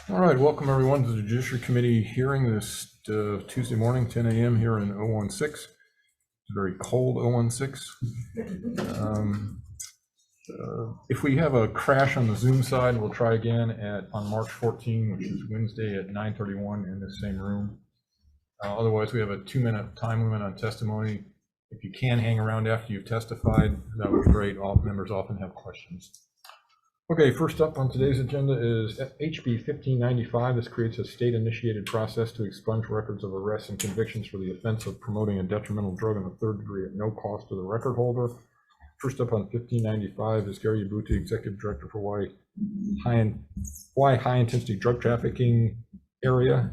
All right, welcome everyone to the Judiciary Committee hearing this Tuesday morning, 10 a.m. here in 016. It's a very cold 016. If we have a crash on the Zoom side, we'll try again on March 14, which is Wednesday at 9:31 in this same room. Otherwise, we have a 2-minute time limit on testimony. If you can hang around after you've testified, that would be great. All members often have questions. Okay, first up on today's agenda is HB 1595. This creates a state-initiated process to expunge records of arrests and convictions for the offense of promoting a detrimental drug in the third degree at no cost to the record holder. First up on 1595 is Gary Yabuti, Executive Director for Hawaii High Intensity Drug Trafficking Area.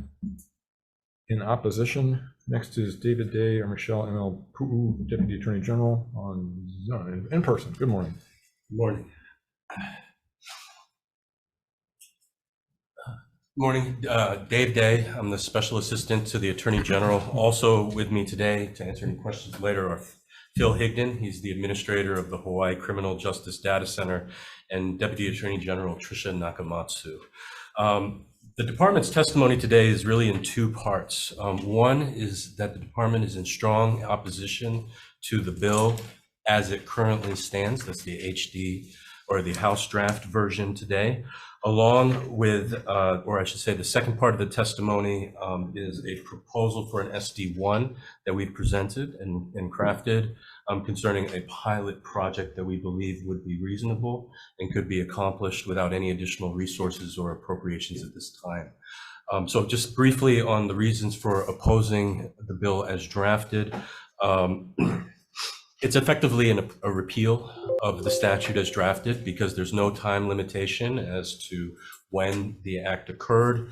In opposition, next is David Day or Michelle M.L. Pu'u, Deputy Attorney General, in person. Good morning. Good morning. Morning, Dave Day. I'm the Special Assistant to the Attorney General. Also with me today to answer any questions later are Phil Higdon. He's the Administrator of the Hawaii Criminal Justice Data Center, and Deputy Attorney General Tricia Nakamatsu. The department's testimony today is really in two parts. One is that the department is in strong opposition to the bill as it currently stands. That's the HD or the House draft version today. Along with, or I should say the second part of the testimony is a proposal for an SD1 that we've presented and crafted concerning a pilot project that we believe would be reasonable and could be accomplished without any additional resources or appropriations at this time. So just briefly on the reasons for opposing the bill as drafted. It's effectively a repeal of the statute as drafted because there's no time limitation as to when the act occurred.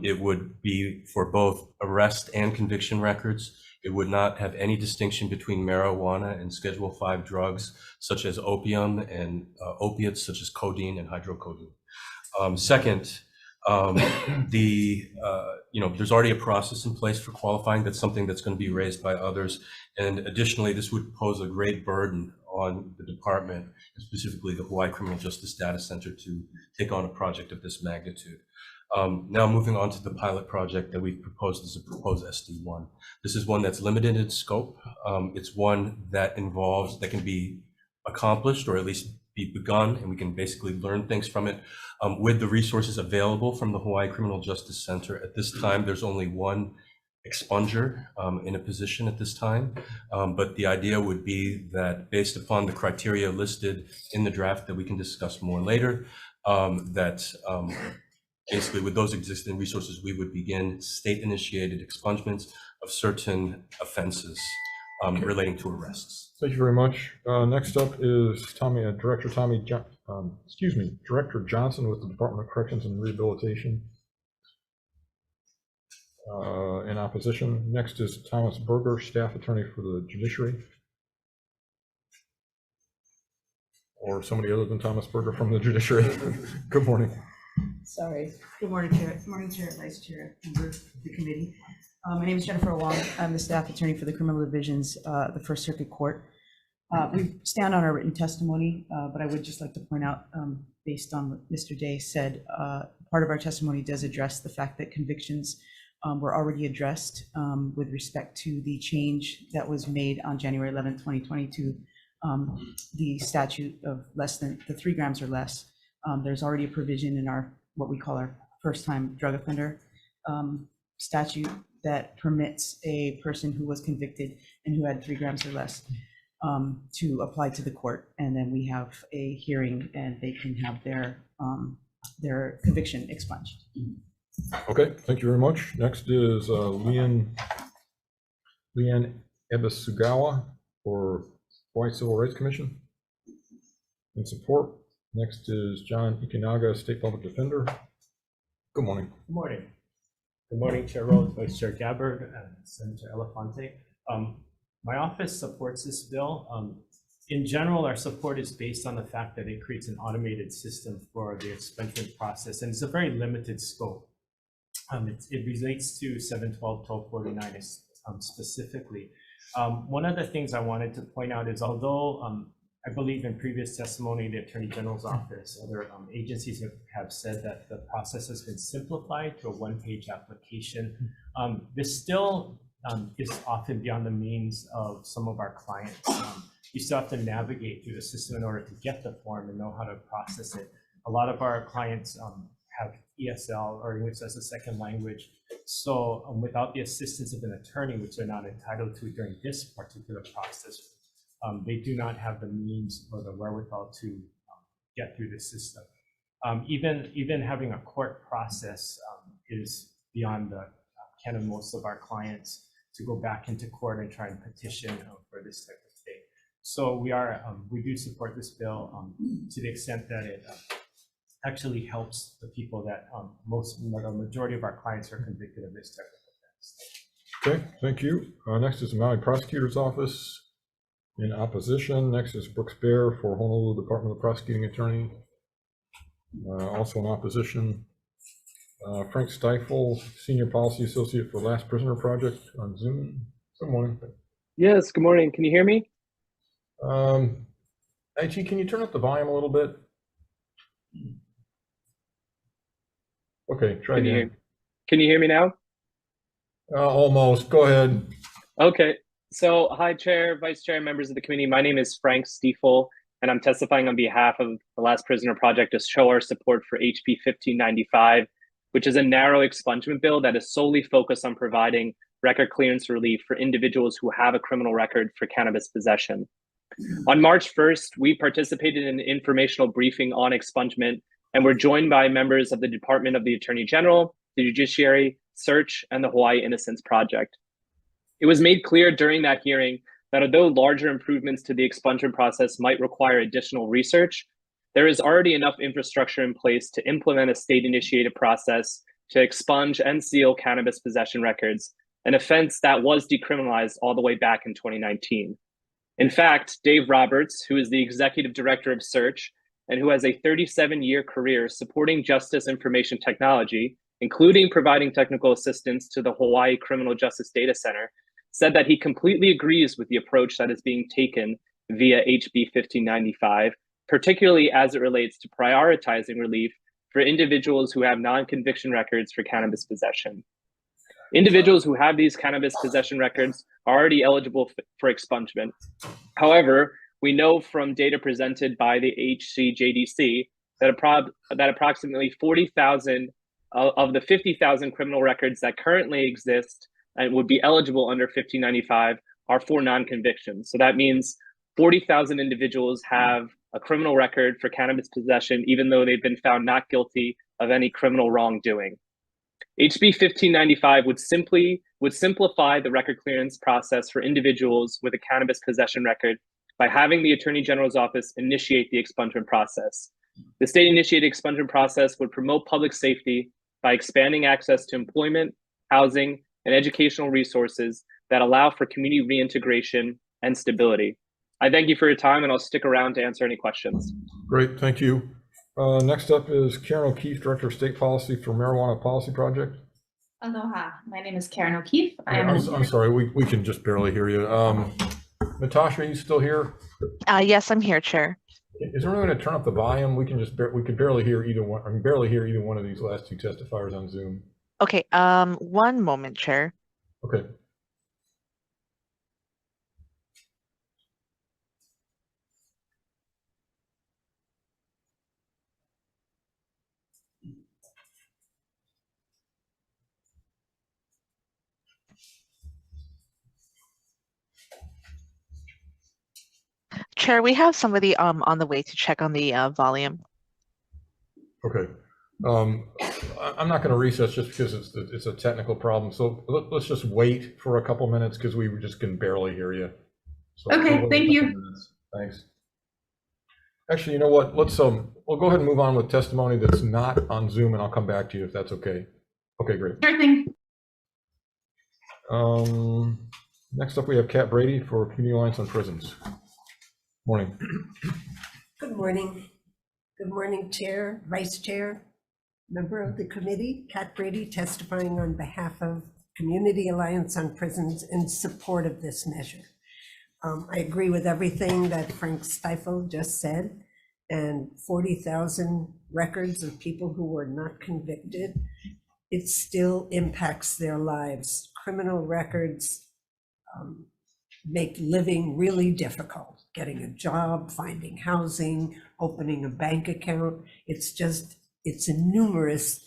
It would be for both arrest and conviction records. It would not have any distinction between marijuana and Schedule 5 drugs such as opium and opiates such as codeine and hydrocodone. Second, there's already a process in place for qualifying. That's something that's going to be raised by others. And additionally, this would pose a great burden on the department, specifically the Hawaii Criminal Justice Data Center, to take on a project of this magnitude. Now moving on to the pilot project that we've proposed as a proposed SD1. This is one that's limited in scope. It's one that can be accomplished or at least be begun, and we can basically learn things from it with the resources available from the Hawaii Criminal Justice Center. At this time, there's only one expunger in a position at this time, but the idea would be that based upon the criteria listed in the draft that we can discuss more later, basically with those existing resources, we would begin state-initiated expungements of certain offenses relating to arrests. Thank you very much. Next up is Director Johnson with the Department of Corrections and Rehabilitation. In opposition, next is Thomas Berger, Staff Attorney for the Judiciary. Or somebody other than Thomas Berger from the Judiciary. Good morning. Sorry. Good morning, Chair. Good morning, Chair, Vice Chair, members of the committee. My name is Jennifer Wong. I'm the Staff Attorney for the Criminal Divisions, the First Circuit Court. We stand on our written testimony, but I would just like to point out, based on what Mr. Day said, part of our testimony does address the fact that convictions were already addressed with respect to the change that was made on January 11, 2022, the statute of less than the 3 grams or less. There's already a provision in our what we call our first-time drug offender statute that permits a person who was convicted and who had 3 grams or less to apply to the court, and then we have a hearing and they can have their conviction expunged. Okay, thank you very much. Next is Leanne Ebisugawa for Hawaii Civil Rights Commission. In support, next is John Ikinaga, State Public Defender. Good morning. Good morning. Good morning, Chair Rhodes, Vice Chair Gabbard, and Senator Elefante. My office supports this bill. In general, our support is based on the fact that it creates an automated system for the expungement process, and it's a very limited scope. It relates to 712-1249 specifically. One of the things I wanted to point out is although I believe in previous testimony, the Attorney General's office, other agencies have said that the process has been simplified to a one-page application. This still is often beyond the means of some of our clients. You still have to navigate through the system in order to get the form and know how to process it. A lot of our clients have ESL or English as a second language. So without the assistance of an attorney, which they're not entitled to during this particular process, they do not have the means or the wherewithal to get through the system. Even having a court process is beyond the ken of most of our clients to go back into court and try and petition for this type of thing. So we do support this bill to the extent that it actually helps the people that the majority of our clients are convicted of this type of offense. Okay, thank you. Next is the Maui Prosecutor's Office. In opposition, next is Brooks Bear for Honolulu Department of Prosecuting Attorney. Also in opposition, Frank Stiefel, Senior Policy Associate for Last Prisoner Project on Zoom. Good morning. Yes, good morning. Can you hear me? IT, can you turn up the volume a little bit? Okay, try again. Can you hear me now? Almost. Go ahead. Okay. So, hi, Chair, Vice Chair, members of the committee. My name is Frank Stiefel, and I'm testifying on behalf of the Last Prisoner Project to show our support for HB 1595, which is a narrow expungement bill that is solely focused on providing record clearance relief for individuals who have a criminal record for cannabis possession. On March 1st, we participated in an informational briefing on expungement, and we're joined by members of the Department of the Attorney General, the Judiciary, Search, and the Hawaii Innocence Project. It was made clear during that hearing that although larger improvements to the expungement process might require additional research, there is already enough infrastructure in place to implement a state-initiated process to expunge and seal cannabis possession records, an offense that was decriminalized all the way back in 2019. In fact, Dave Roberts, who is the Executive Director of Search and who has a 37-year career supporting justice information technology, including providing technical assistance to the Hawaii Criminal Justice Data Center, said that he completely agrees with the approach that is being taken via HB 1595, particularly as it relates to prioritizing relief for individuals who have non-conviction records for cannabis possession. Individuals who have these cannabis possession records are already eligible for expungement. However, we know from data presented by the JDC that approximately 40,000 of the 50,000 criminal records that currently exist and would be eligible under 1595 are for non-convictions. So that means 40,000 individuals have a criminal record for cannabis possession, even though they've been found not guilty of any criminal wrongdoing. HB 1595 would simplify the record clearance process for individuals with a cannabis possession record by having the Attorney General's office initiate the expungement process. The state-initiated expungement process would promote public safety by expanding access to employment, housing, and educational resources that allow for community reintegration and stability. I thank you for your time, and I'll stick around to answer any questions. Great, thank you. Next up is Karen O'Keefe, Director of State Policy for Marijuana Policy Project. Aloha, my name is Karen O'Keefe. I'm sorry, we can just barely hear you. Natasha, are you still here? Yes, I'm here, Chair. Is there any way to turn up the volume? We could barely hear either one. I can barely hear either one of these last two testifiers on Zoom. Okay, one moment, Chair. Okay. Chair, we have somebody on the way to check on the volume. Okay. I'm not going to recess just because it's a technical problem. So let's just wait for a couple minutes because we just can barely hear you. So okay, thank you. Thanks. Actually, you know what? We'll go ahead and move on with testimony that's not on Zoom, and I'll come back to you if that's okay. Okay, great. Sure thing. Next up, we have Kat Brady for Community Alliance on Prisons. Morning. Good morning. Good morning, Chair, Vice Chair, member of the committee, Kat Brady, testifying on behalf of Community Alliance on Prisons in support of this measure. I agree with everything that Frank Stifel just said, and 40,000 records of people who were not convicted, it still impacts their lives. Criminal records make living really difficult, getting a job, finding housing, opening a bank account. It's numerous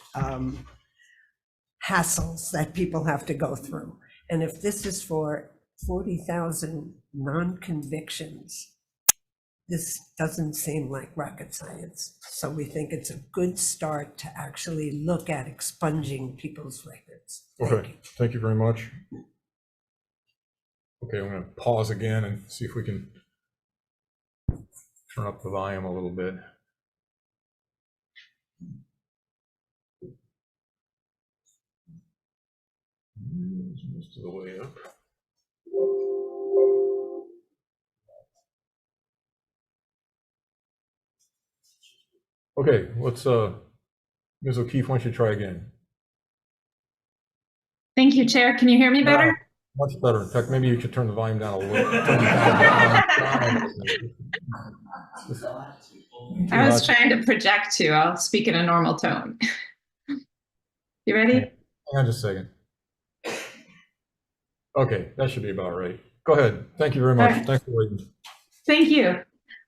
hassles that people have to go through. And if this is for 40,000 non-convictions, this doesn't seem like rocket science. So we think it's a good start to actually look at expunging people's records. Okay, thank you very much. Okay, I'm going to pause again and see if we can turn up the volume a little bit. Most of the way up. Okay, let's, Ms. O'Keefe, why don't you try again? Thank you, Chair. Can you hear me better? Much better. In fact, maybe you should turn the volume down a little. I was trying to project too. I'll speak in a normal tone. You ready? Hang on just a second. Okay, that should be about right. Go ahead. Thank you very much. Right. Thanks for waiting. Thank you.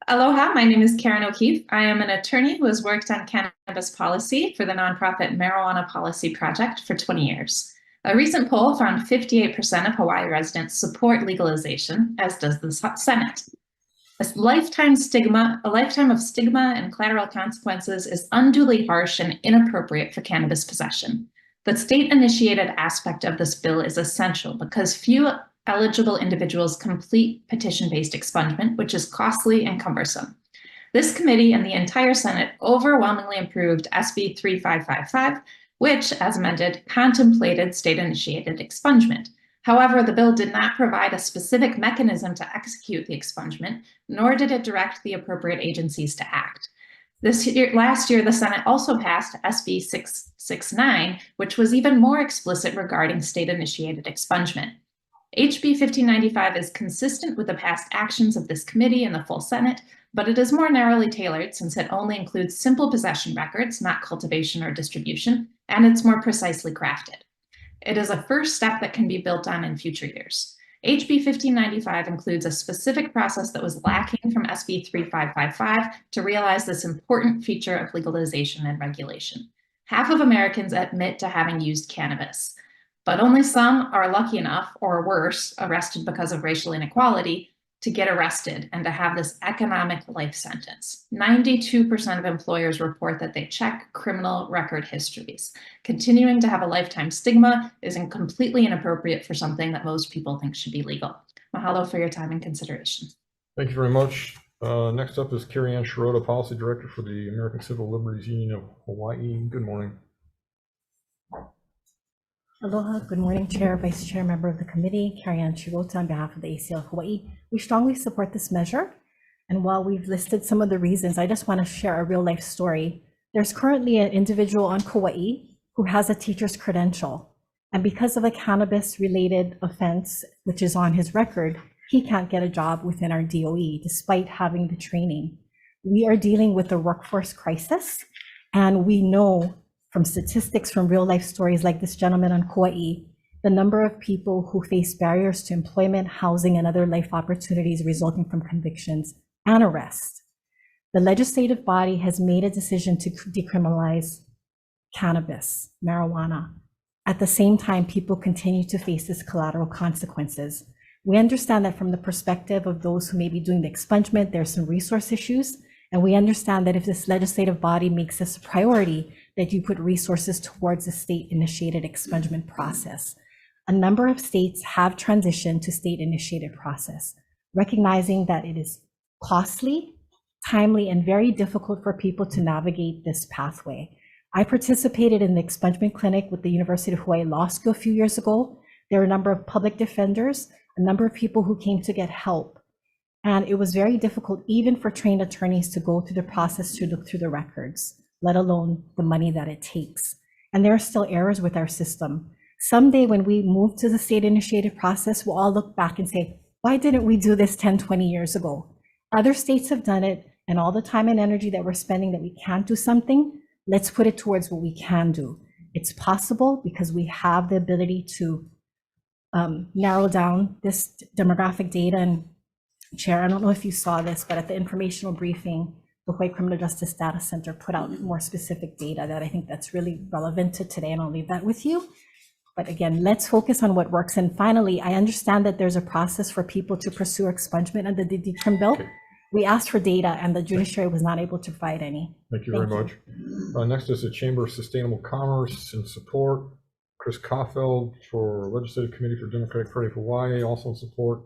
Aloha, my name is Karen O'Keefe. I am an attorney who has worked on cannabis policy for the nonprofit Marijuana Policy Project for 20 years. A recent poll found 58% of Hawaii residents support legalization, as does the Senate. A lifetime of stigma and collateral consequences is unduly harsh and inappropriate for cannabis possession. The state-initiated aspect of this bill is essential because few eligible individuals complete petition-based expungement, which is costly and cumbersome. This committee and the entire Senate overwhelmingly approved SB 3555, which, as amended, contemplated state-initiated expungement. However, the bill did not provide a specific mechanism to execute the expungement, nor did it direct the appropriate agencies to act. Last year, the Senate also passed SB 669, which was even more explicit regarding state-initiated expungement. HB 1595 is consistent with the past actions of this committee and the full Senate, but it is more narrowly tailored since it only includes simple possession records, not cultivation or distribution, and it's more precisely crafted. It is a first step that can be built on in future years. HB 1595 includes a specific process that was lacking from SB 3555 to realize this important feature of legalization and regulation. Half of Americans admit to having used cannabis, but only some are lucky enough, or worse, arrested because of racial inequality, to get arrested and to have this economic life sentence. 92% of employers report that they check criminal record histories. Continuing to have a lifetime stigma is completely inappropriate for something that most people think should be legal. Mahalo for your time and consideration. Thank you very much. Next up is Carrie Ann Shirota, Policy Director for the American Civil Liberties Union of Hawaii. Good morning. Aloha, good morning, Chair, Vice Chair, member of the committee, Carrie Ann Shirota on behalf of the ACL of Hawaii. We strongly support this measure. And while we've listed some of the reasons, I just want to share a real life story. There's currently an individual on Kauai who has a teacher's credential. And because of a cannabis related offense, which is on his record, he can't get a job within our DOE despite having the training. We are dealing with a workforce crisis, and we know from statistics from real life stories like this gentleman on Kauai, the number of people who face barriers to employment, housing, and other life opportunities resulting from convictions and arrest. The legislative body has made a decision to decriminalize cannabis, marijuana. At the same time, people continue to face this collateral consequences. We understand that from the perspective of those who may be doing the expungement, there's some resource issues. And we understand that if this legislative body makes this a priority, that you put resources towards the state-initiated expungement process. A number of states have transitioned to state-initiated process, recognizing that it is costly, timely, and very difficult for people to navigate this pathway. I participated in the expungement clinic with the University of Hawaii Law School a few years ago. There were a number of public defenders, a number of people who came to get help. And it was very difficult even for trained attorneys to go through the process to look through the records, let alone the money that it takes. And there are still errors with our system. Someday when we move to the state-initiated process, we'll all look back and say, Why didn't we do this 10, 20 years ago? Other states have done it, and all the time and energy that we're spending that we can't do something, let's put it towards what we can do. It's possible because we have the ability to narrow down this demographic data. And Chair, I don't know if you saw this, but at the informational briefing, the Hawaii Criminal Justice Data Center put out more specific data that I think that's really relevant to today, and I'll leave that with you. But again, let's focus on what works. And finally, I understand that there's a process for people to pursue expungement under the decrim bill. Okay. We asked for data and the judiciary was not able to provide any. Thank you very much. Next is the Chamber of Sustainable Commerce in support. Chris Caulfield for Legislative Committee for Democratic Party of Hawaii, also in support.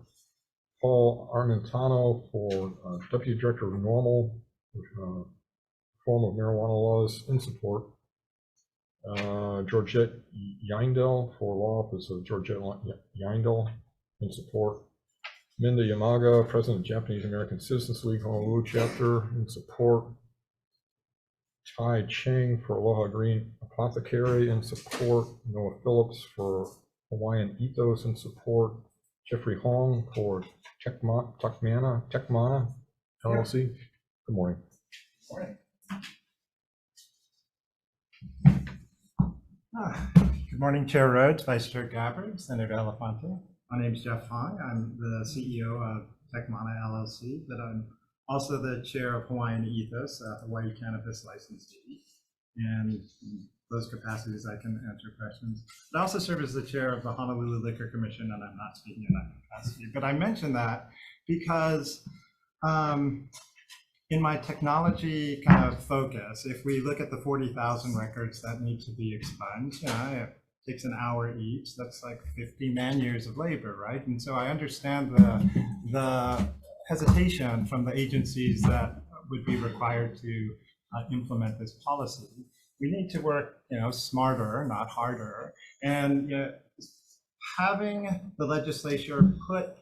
Paul Armentano for Deputy Director of Normal, Reform of Marijuana Laws, in support. Georgette Yindel for Law Office of Georgette Yindel, in support. Minda Yamaga, President of Japanese American Citizens League, Honolulu chapter, in support. Tai Cheng for Aloha Green Apothecary, in support. Noah Phillips for Hawaiian Ethos, in support. Jeffrey Hong for Tekmana LLC. Good morning. Good morning, Chair Rhodes, Vice Chair Gabbard, Senator Elefante. My name is Jeff Hong. I'm the CEO of Tekmana LLC, but I'm also the chair of Hawaiian Ethos, Hawaii Cannabis Licensee. And in those capacities, I can answer questions. I also serve as the chair of the Honolulu Liquor Commission, and I'm not speaking in that capacity. But I mention that because in my technology kind of focus, if we look at the 40,000 records that need to be expunged, it takes an hour each. That's like 50 man-years of labor, right? And so I understand the hesitation from the agencies that would be required to implement this policy. We need to work, smarter, not harder. And having the legislature put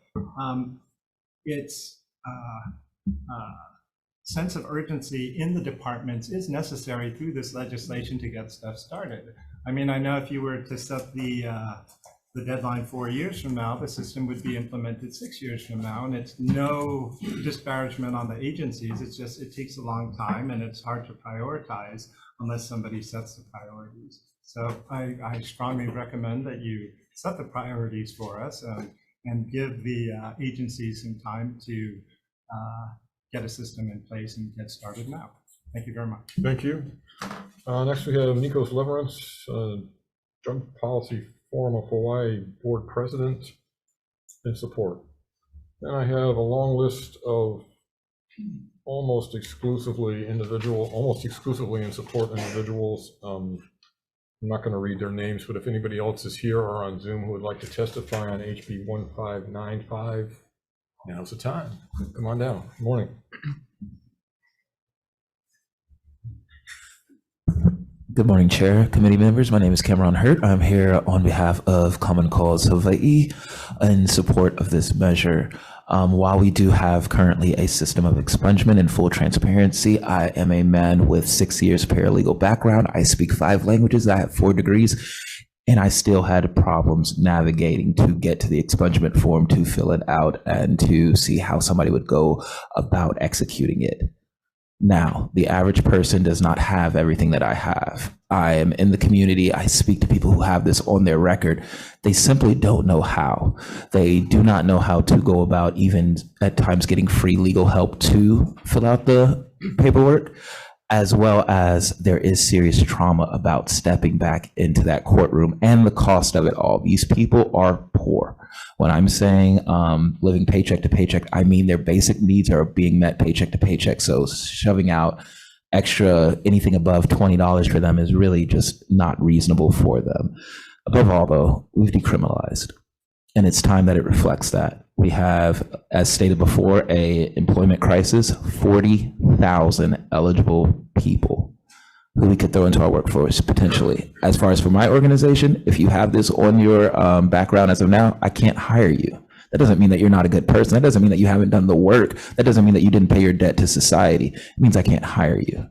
its sense of urgency in the departments is necessary through this legislation to get stuff started. I mean, I know if you were to set the deadline 4 years from now, the system would be implemented 6 years from now, and it's no disparagement on the agencies. It's just, it takes a long time and it's hard to prioritize unless somebody sets the priorities. So I strongly recommend that you set the priorities for us and give the agencies some time to get a system in place and get started now. Thank you very much. Thank you. Next we have Nikos Leverance, Drug Policy Forum of Hawaii Board President, in support. Then I have a long list of almost exclusively in support individuals. I'm not going to read their names, but if anybody else is here or on Zoom who would like to testify on HB 1595, now's the time. Come on down. Good morning. Good morning, Chair, committee members. My name is Cameron Hurt. I'm here on behalf of Common Cause Hawaii in support of this measure. While we do have currently a system of expungement in full transparency, I am a man with 6 years paralegal background. I speak 5 languages. I have 4 degrees, and I still had problems navigating to get to the expungement form, to fill it out, and to see how somebody would go about executing it. Now, the average person does not have everything that I have. I am in the community. I speak to people who have this on their record. They simply don't know how. They do not know how to go about even at times getting free legal help to fill out the paperwork, as well as there is serious trauma about stepping back into that courtroom and the cost of it all. These people are poor. When I'm saying living paycheck to paycheck, I mean their basic needs are being met paycheck to paycheck. So shoving out extra anything above $20 for them is really just not reasonable for them. Above all, though, we've decriminalized, and it's time that it reflects that. We have, as stated before, a employment crisis, 40,000 eligible people who we could throw into our workforce potentially. As far as for my organization, if you have this on your background as of now, I can't hire you. That doesn't mean that you're not a good person. That doesn't mean that you haven't done the work. That doesn't mean that you didn't pay your debt to society. It means I can't hire you.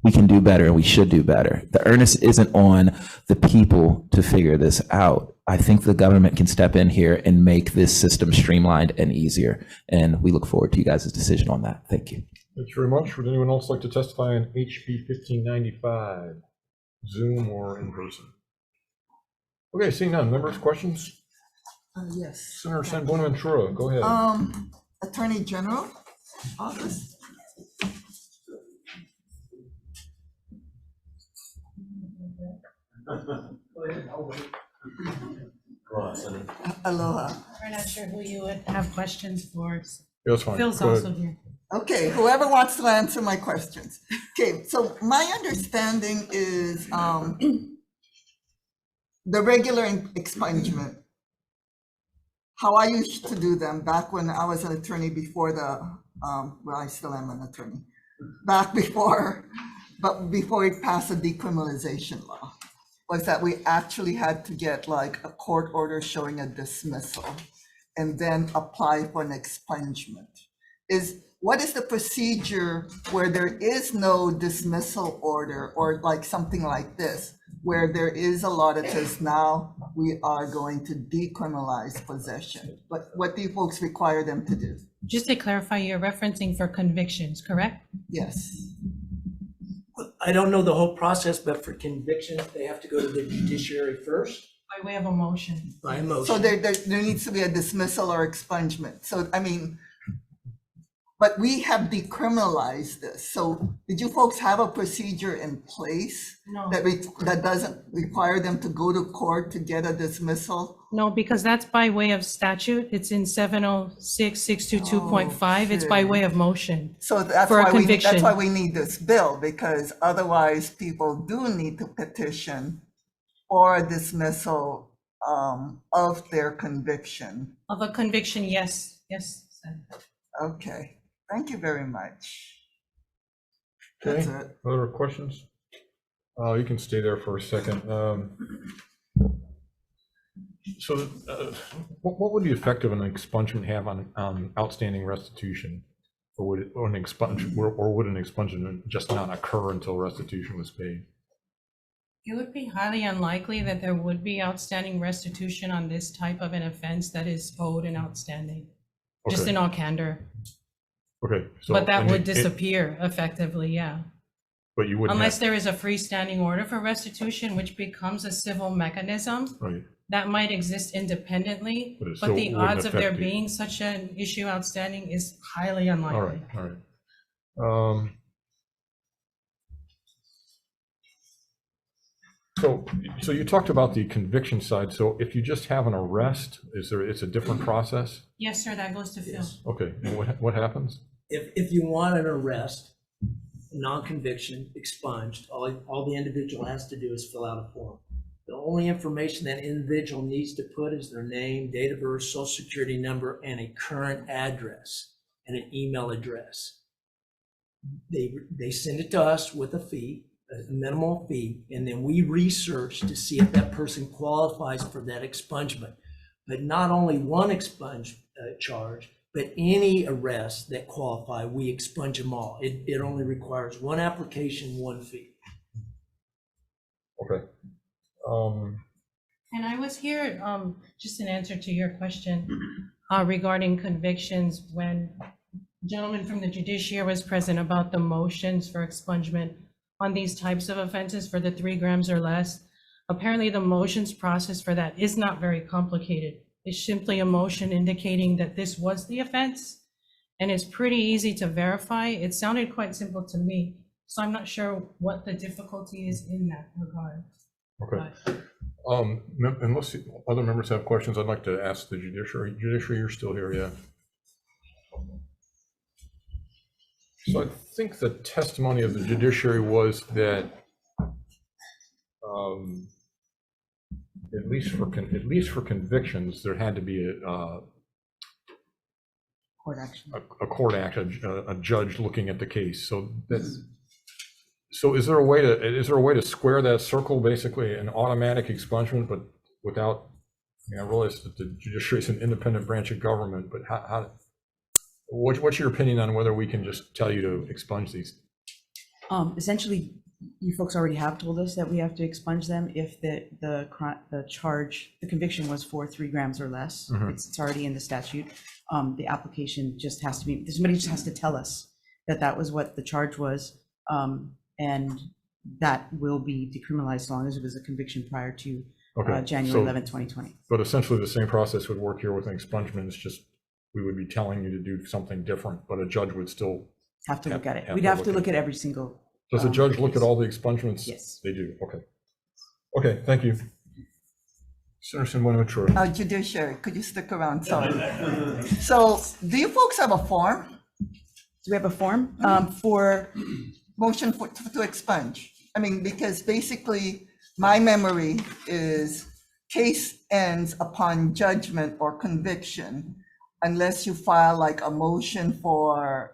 We can do better, and we should do better. The earnest isn't on the people to figure this out. I think the government can step in here and make this system streamlined and easier. And we look forward to you guys' decision on that. Thank you. Thanks very much. Would anyone else like to testify on HB 1595, Zoom or in person? Okay, seeing none. Members, questions? Yes. Senator San Buenaventura, go ahead. Attorney General Office. Aloha. We're not sure who you would have questions for. Yeah, that's fine. Phil's Go ahead. also here. Okay, whoever wants to answer my questions. Okay, so my understanding is the regular expungement, how I used to do them back when I was an attorney before the, well, I still am an attorney, back before, but before it passed a decriminalization law, was that we actually had to get like a court order showing a dismissal and then apply for an expungement. What is the procedure where there is no dismissal order or like something like this, where there is a law that says now we are going to decriminalize possession? But what do you folks require them to do? Just to clarify, you're referencing for convictions, correct? Yes. I don't know the whole process, but for convictions, they have to go to the judiciary first By way of a motion. by a motion. So there needs to be a dismissal or expungement. So, I mean, but we have decriminalized this. So did you folks have a procedure in place No. that doesn't require them to go to court to get a dismissal? No, because that's by way of statute. It's in 706-622.5. It's by way of motion. So that's For a why conviction. we need this bill, because otherwise people do need to petition for a dismissal of their conviction. Of a conviction, yes, yes. Okay, thank you very much. Okay, That's it. other questions? You can stay there for a second. So what would the effect of an expungement have on outstanding restitution? Or would an expungement just not occur until restitution was paid? It would be highly unlikely that there would be outstanding restitution on this type of an offense that is owed and outstanding, just Okay. in all candor. Okay. So But that and would it- disappear effectively, yeah. But you wouldn't Unless have, there is a freestanding order for restitution, which becomes a civil mechanism right, that might exist independently, But it but still the wouldn't odds of there affect the- being such an issue outstanding is highly unlikely. all right, all right. So you talked about the conviction side. So if you just have an arrest, it's a different process? Yes, sir, that goes to Phil. Okay, and what happens? If you want an arrest, non-conviction, expunged, all the individual has to do is fill out a form. The only information that individual needs to put is their name, date of birth, social security number, and a current address and an email address. They send it to us with a fee, a minimal fee, and then we research to see if that person qualifies for that expungement. But not only one expunge charge, but any arrests that qualify, we expunge them all. It only requires one application, one fee. Okay. And I was here, just in answer to your question regarding convictions, when the gentleman from the judiciary was present about the motions for expungement on these types of offenses for the 3 grams or less. Apparently the motions process for that is not very complicated. It's simply a motion indicating that this was the offense, and it's pretty easy to verify. It sounded quite simple to me, so I'm not sure what the difficulty is in that regard. Okay. Unless other members have questions, I'd like to ask the judiciary. Judiciary, you're still here, yeah? So I think the testimony of the judiciary was that at least for convictions, there had to be Court action. a court action, a judge looking at the case. So that's. So is there a way to square that circle, basically an automatic expungement, but without, I mean, I realize that the judiciary is an independent branch of government, but what's your opinion on whether we can just tell you to expunge these? Essentially, you folks already have told us that we have to expunge them if the conviction was for 3 grams or less. It's already in the statute. The application just has to be, somebody just has to tell us that that was what the charge was, and that will be decriminalized as long as it was a conviction prior to January 11th, 2020. But essentially the same process would work here with an expungement. It's just we would be telling you to do something different, but a judge would still have to look at it. We'd have to look at every single. Does a judge look at all the expungements? Yes. They do. Okay. Okay, thank you. Senator Buenaventura. Judiciary, could you stick around? Sorry. So do you folks have a form? Do we have a form for motion to expunge? I mean, because basically my memory is case ends upon judgment or conviction unless you file like a motion for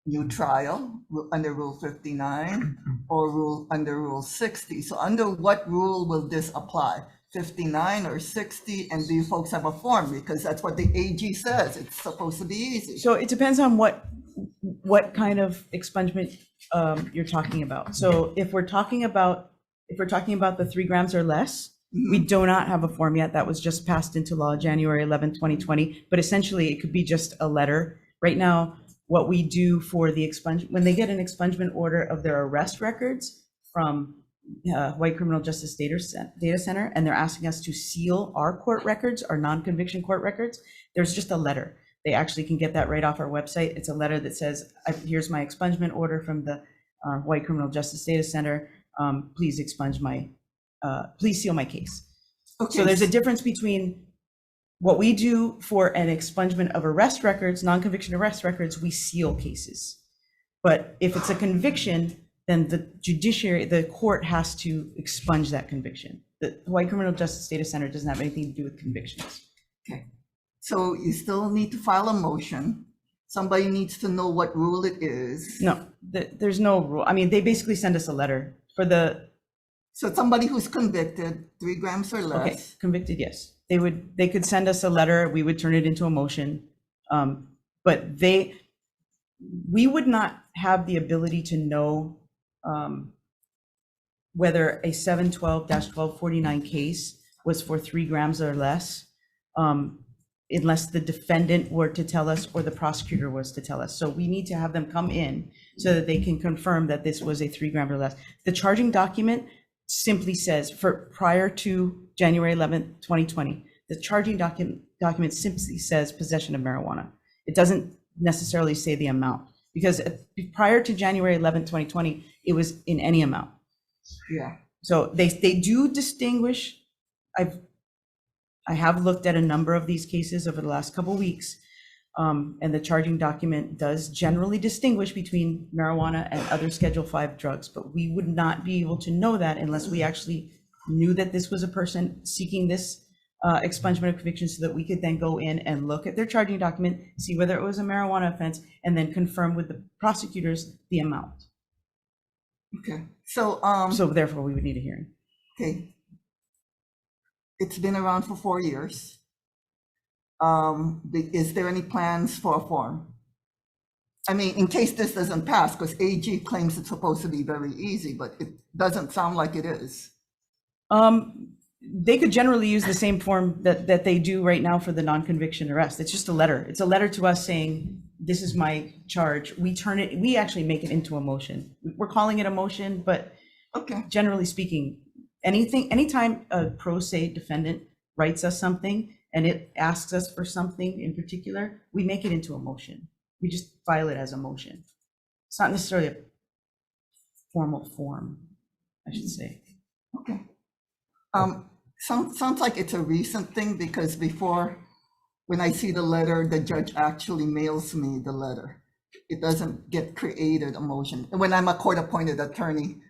new trial under Rule 59 or under Rule 60. So under what rule will this apply? 59 or 60? And do you folks have a form? Because that's what the AG says. It's supposed to be easy. So it depends on what kind of expungement you're talking about. So if we're talking about the 3 grams or less, we do not have a form yet. That was just passed into law January 11, 2020. But essentially it could be just a letter. Right now, what we do for the expungement, when they get an expungement order of their arrest records from Hawai'i Criminal Justice Data Center, and they're asking us to seal our court records, our non-conviction court records, there's just a letter. They actually can get that right off our website. It's a letter that says, here's my expungement order from the Hawai'i Criminal Justice Data Center. Please expunge my, please seal my case. Okay. So there's a difference between what we do for an expungement of arrest records, non-conviction arrest records, we seal cases. But if it's a conviction, then the judiciary, the court has to expunge that conviction. The Hawai'i Criminal Justice Data Center doesn't have anything to do with convictions. Okay. So you still need to file a motion. Somebody needs to know what rule it is. No, there's no rule. I mean, they basically send us a letter for the. So somebody who's convicted, 3 grams or less. Okay, convicted, yes. They could send us a letter. We would turn it into a motion. But we would not have the ability to know whether a 712-1249 case was for 3 grams or less, unless the defendant were to tell us or the prosecutor was to tell us. So we need to have them come in so that they can confirm that this was a 3 gram or less. The charging document simply says, for prior to January 11th, 2020, the charging document simply says possession of marijuana. It doesn't necessarily say the amount, because prior to January 11th, 2020, it was in any amount. Yeah. So they do distinguish. I have looked at a number of these cases over the last couple of weeks, and the charging document does generally distinguish between marijuana and other Schedule 5 drugs, but we would not be able to know that unless we actually knew that this was a person seeking this expungement of conviction, so that we could then go in and look at their charging document, see whether it was a marijuana offense, and then confirm with the prosecutors the amount. Okay. So so therefore we would need a hearing. Okay. It's been around for 4 years. Is there any plans for a form? I mean, in case this doesn't pass, because AG claims it's supposed to be very easy, but it doesn't sound like it is. They could generally use the same form that they do right now for the non-conviction arrest. It's just a letter. It's a letter to us saying, this is my charge. We actually make it into a motion. We're calling it a motion, but okay. Generally speaking, anytime a pro se defendant writes us something and it asks us for something in particular, we make it into a motion. We just file it as a motion. It's not necessarily a formal form, I should say. Okay. Sounds like it's a recent thing, because before, when I see the letter, the judge actually mails me the letter. It doesn't get created a motion. When I'm a court-appointed attorney,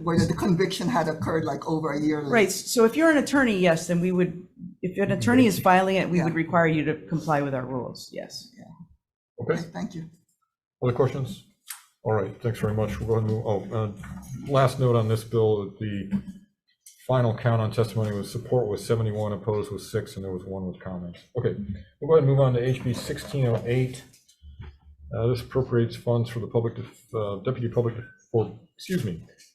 where the conviction had occurred like over a year later. Right. So if you're an attorney, yes, then we would. If an attorney is filing it, we would require you to comply with our rules. Yes. Yeah. Okay. Thank you. Other questions? All right. Thanks very much. We'll go ahead and move. Last note on this bill: the final count on testimony was support was 71, opposed was 6, and there was 1 with comments. Okay. We'll go ahead and move on to HB 1608. This appropriates funds for the Deputy Public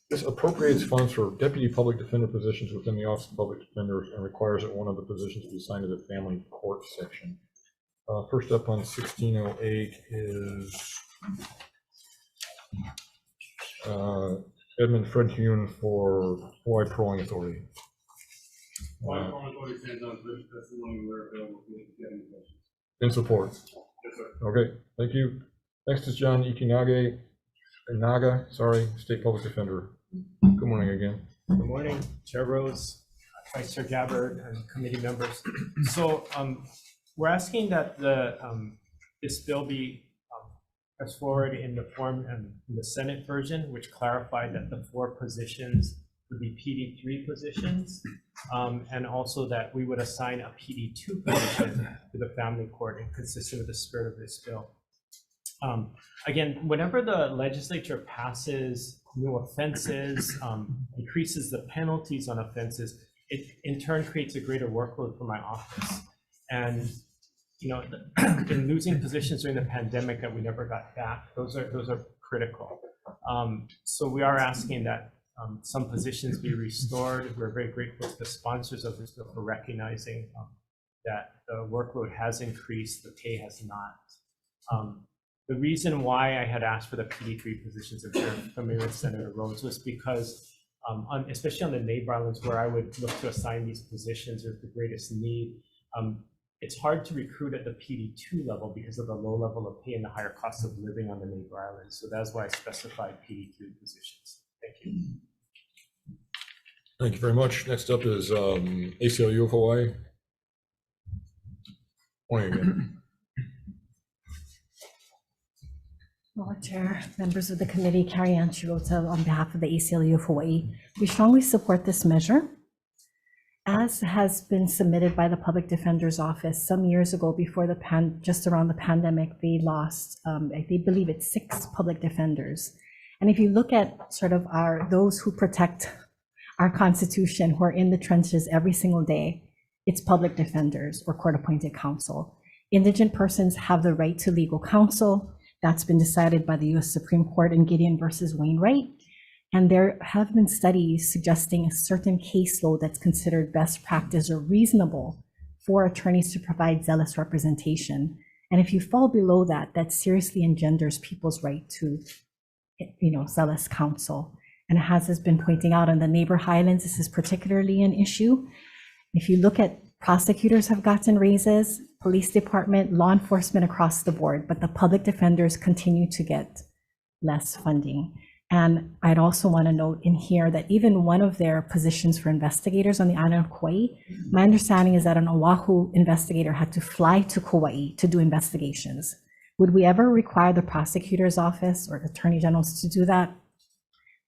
This appropriates funds for deputy public defender positions within the Office of Public Defender and requires that one of the positions be assigned to the family court section. First up on 1608 is Edmund Fred Hune for Hawaii Paroling Authority. In support. Yes, sir. Okay, thank you. Next is John Naga, State Public Defender. Good morning again. Good morning, Chair Rose, Vice Chair Gabbard, and committee members. So we're asking that this bill be pressed forward in the form and in the Senate version, which clarified that the 4 positions would be PD3 positions, and also that we would assign a PD2 position to the family court, and consistent with the spirit of this bill. Again, whenever the legislature passes new offenses, increases the penalties on offenses, it in turn creates a greater workload for my office. And in losing positions during the pandemic that we never got back, those are critical. So we are asking that some positions be restored. We're very grateful to the sponsors of this bill for recognizing that the workload has increased, the pay has not. The reason why I had asked for the PD3 positions, if you're familiar with Senator Rhodes, was because, especially on the neighbor islands where I would look to assign these positions with the greatest need, it's hard to recruit at the PD2 level because of the low level of pay and the higher cost of living on the neighbor islands. So that's why I specified PD3 positions. Thank you. Thank you very much. Next up is ACLU of Hawaii. Morning again. Well, Chair, members of the committee, Carrie Ann Shirota, on behalf of the ACLU of Hawaii, we strongly support this measure. As has been submitted by the Public Defender's Office some years ago, before just around the pandemic, they lost, they believe it's 6 public defenders. And if you look at sort of those who protect our Constitution, who are in the trenches every single day, it's public defenders or court-appointed counsel. Indigent persons have the right to legal counsel. That's been decided by the U.S. Supreme Court in Gideon versus Wainwright. And there have been studies suggesting a certain caseload that's considered best practice or reasonable for attorneys to provide zealous representation. And if you fall below that, that seriously engenders people's right to, zealous counsel. And as has been pointing out on the neighbor highlands, this is particularly an issue. If you look at prosecutors have gotten raises, police department, law enforcement across the board, but the public defenders continue to get less funding. And I'd also want to note in here that even one of their positions for investigators on the island of Kauai, my understanding is that an Oahu investigator had to fly to Kauai to do investigations. Would we ever require the prosecutor's office or attorney generals to do that?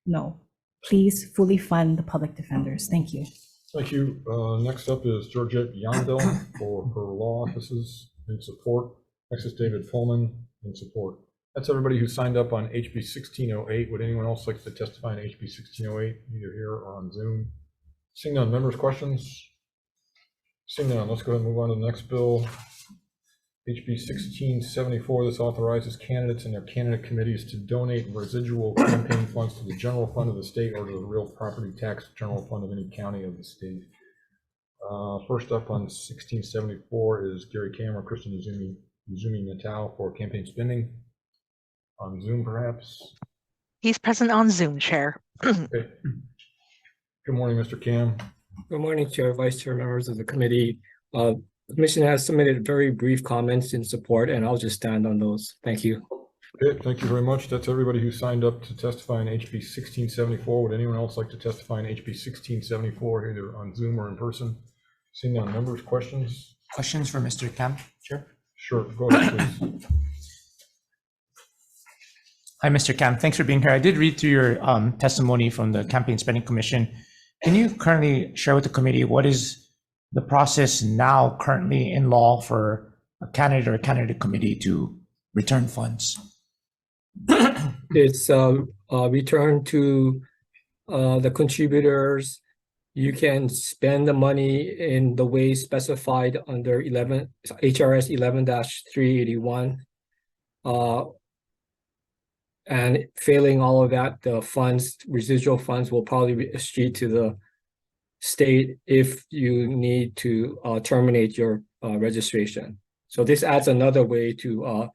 No. Please fully fund the public defenders. Thank you. Thank you. Next up is Georgette Yandel for her law offices in support. Next is David Pullman in support. That's everybody who signed up on HB 1608. Would anyone else like to testify on HB 1608, either here or on Zoom? Seeing none, members' questions? Seeing none, let's go ahead and move on to the next bill. HB 1674, this authorizes candidates and their candidate committees to donate residual campaign funds to the general fund of the state or to the real property tax general fund of any county of the state. First up on 1674 is Gary Cameron, Kristen Izumi Natal for campaign spending. On Zoom, perhaps? He's present on Zoom, Chair. Okay. Good morning, Mr. Cam. Good morning, Chair, Vice Chair, members of the committee. The Commission has submitted very brief comments in support, and I'll just stand on those. Thank you. Okay, thank you very much. That's everybody who signed up to testify on HB 1674. Would anyone else like to testify on HB 1674, either on Zoom or in person? Seeing none, members, questions? Questions for Mr. Cam, Chair? Sure, go ahead, please. Hi, Mr. Cam. Thanks for being here. I did read through your testimony from the Campaign Spending Commission. Can you currently share with the committee what is the process now currently in law for a candidate or a candidate committee to return funds? It's return to the contributors. You can spend the money in the way specified under HRS 11-381. And failing all of that, the funds, residual funds will probably be escheated to the state if you need to terminate your registration. So this adds another way to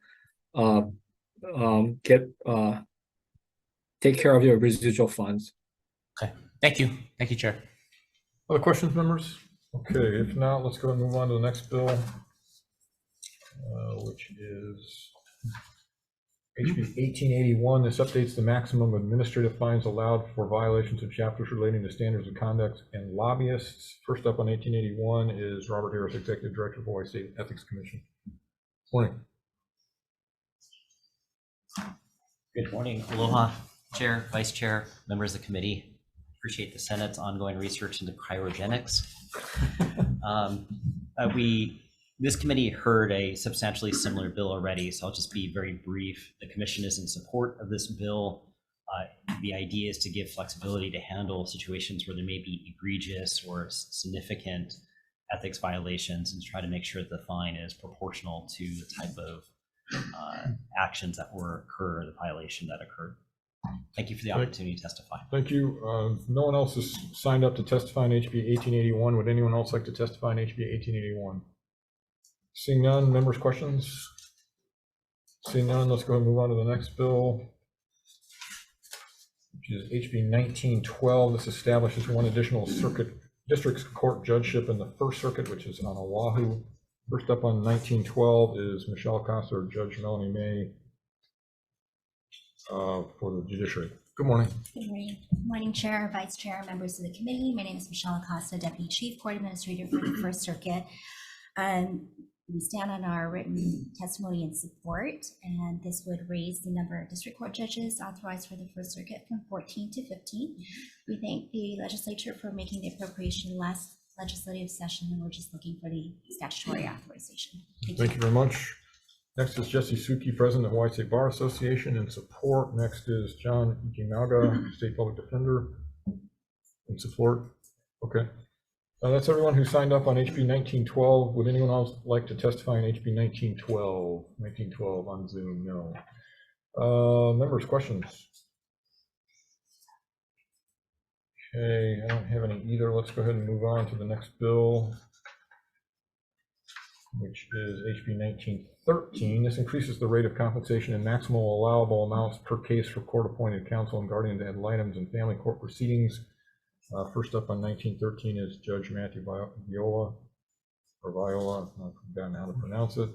take care of your residual funds. Okay, thank you. Thank you, Chair. Other questions, members? Okay, if not, let's go ahead and move on to the next bill, which is HB 1881. This updates the maximum administrative fines allowed for violations of chapters relating to standards of conduct and lobbyists. First up on 1881 is Robert Harris, Executive Director of Hawaii State Ethics Commission. Morning. Good morning. Aloha, Chair, Vice Chair, members of the committee. Appreciate the Senate's ongoing research into cryogenics. This committee heard a substantially similar bill already, so I'll just be very brief. The commission is in support of this bill. The idea is to give flexibility to handle situations where there may be egregious or significant ethics violations and try to make sure that the fine is proportional to the type of actions that occur, the violation that occurred. Thank you for the opportunity to testify. Thank you. No one else has signed up to testify in HB 1881. Would anyone else like to testify in HB 1881? Seeing none, members' questions? Seeing none, let's go ahead and move on to the next bill, which is HB 1912. This establishes one additional district court judgeship in the First Circuit, which is on Oahu. First up on 1912 is Michelle Acosta or Judge Melanie May for the judiciary. Good morning. Good morning. Good morning, Chair, Vice Chair, members of the committee. My name is Michelle Acosta, Deputy Chief Court Administrator for the First Circuit. We stand on our written testimony in support, and this would raise the number of district court judges authorized for the First Circuit from 14 to 15. We thank the legislature for making the appropriation last legislative session, and we're just looking for the statutory authorization. Thank you very much. Next is Jesse Suki, President of Hawaii State Bar Association, in support. Next is John Ikinaga, State Public Defender, in support. Okay. That's everyone who signed up on HB 1912. Would anyone else like to testify on HB 1912? 1912 on Zoom? No. Members, questions? Okay, I don't have any either. Let's go ahead and move on to the next bill, which is HB 1913. This increases the rate of compensation and maximum allowable amounts per case for court-appointed counsel and guardian ad litem in family court proceedings. First up on 1913 is Judge Matthew Viola, or Viola, I've forgotten how to pronounce it.